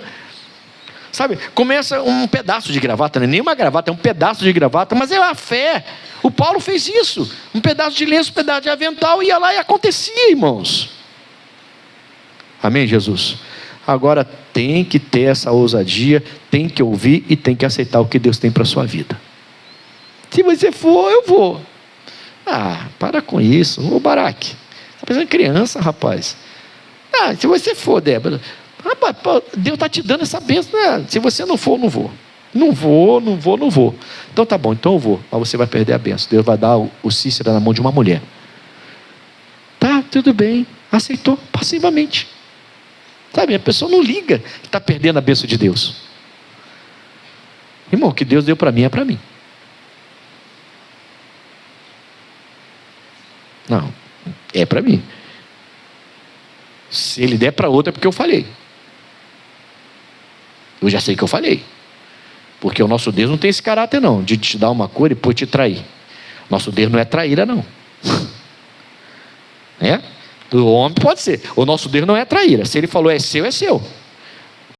Sabe, começa um pedaço de gravata, não é nem uma gravata, é um pedaço de gravata, mas é a fé. O Paulo fez isso, um pedaço de lenço, um pedaço de avental, ia lá e acontecia, irmãos. Amém, Jesus? Agora tem que ter essa ousadia, tem que ouvir e tem que aceitar o que Deus tem para a sua vida. Se você for, eu vou. Para com isso, ô Baraque. Está pensando em criança, rapaz. Se você for, Débora. Deus está te dando essa bênção. Se você não for, não vou. Não vou. Então tá bom, então eu vou. Mas você vai perder a bênção. Deus vai dar o Cícera na mão de uma mulher. Tá, tudo bem. Aceitou passivamente. Sabe, a pessoa não liga que está perdendo a bênção de Deus. Irmão, o que Deus deu para mim é para mim. Não, é para mim. Se Ele der para outra é porque eu falei. Eu já sei que eu falei. Porque o nosso Deus não tem esse caráter não, de te dar uma coisa e depois te trair. Nosso Deus não é traíra não. O homem pode ser. O nosso Deus não é traíra. Se Ele falou é seu, é seu.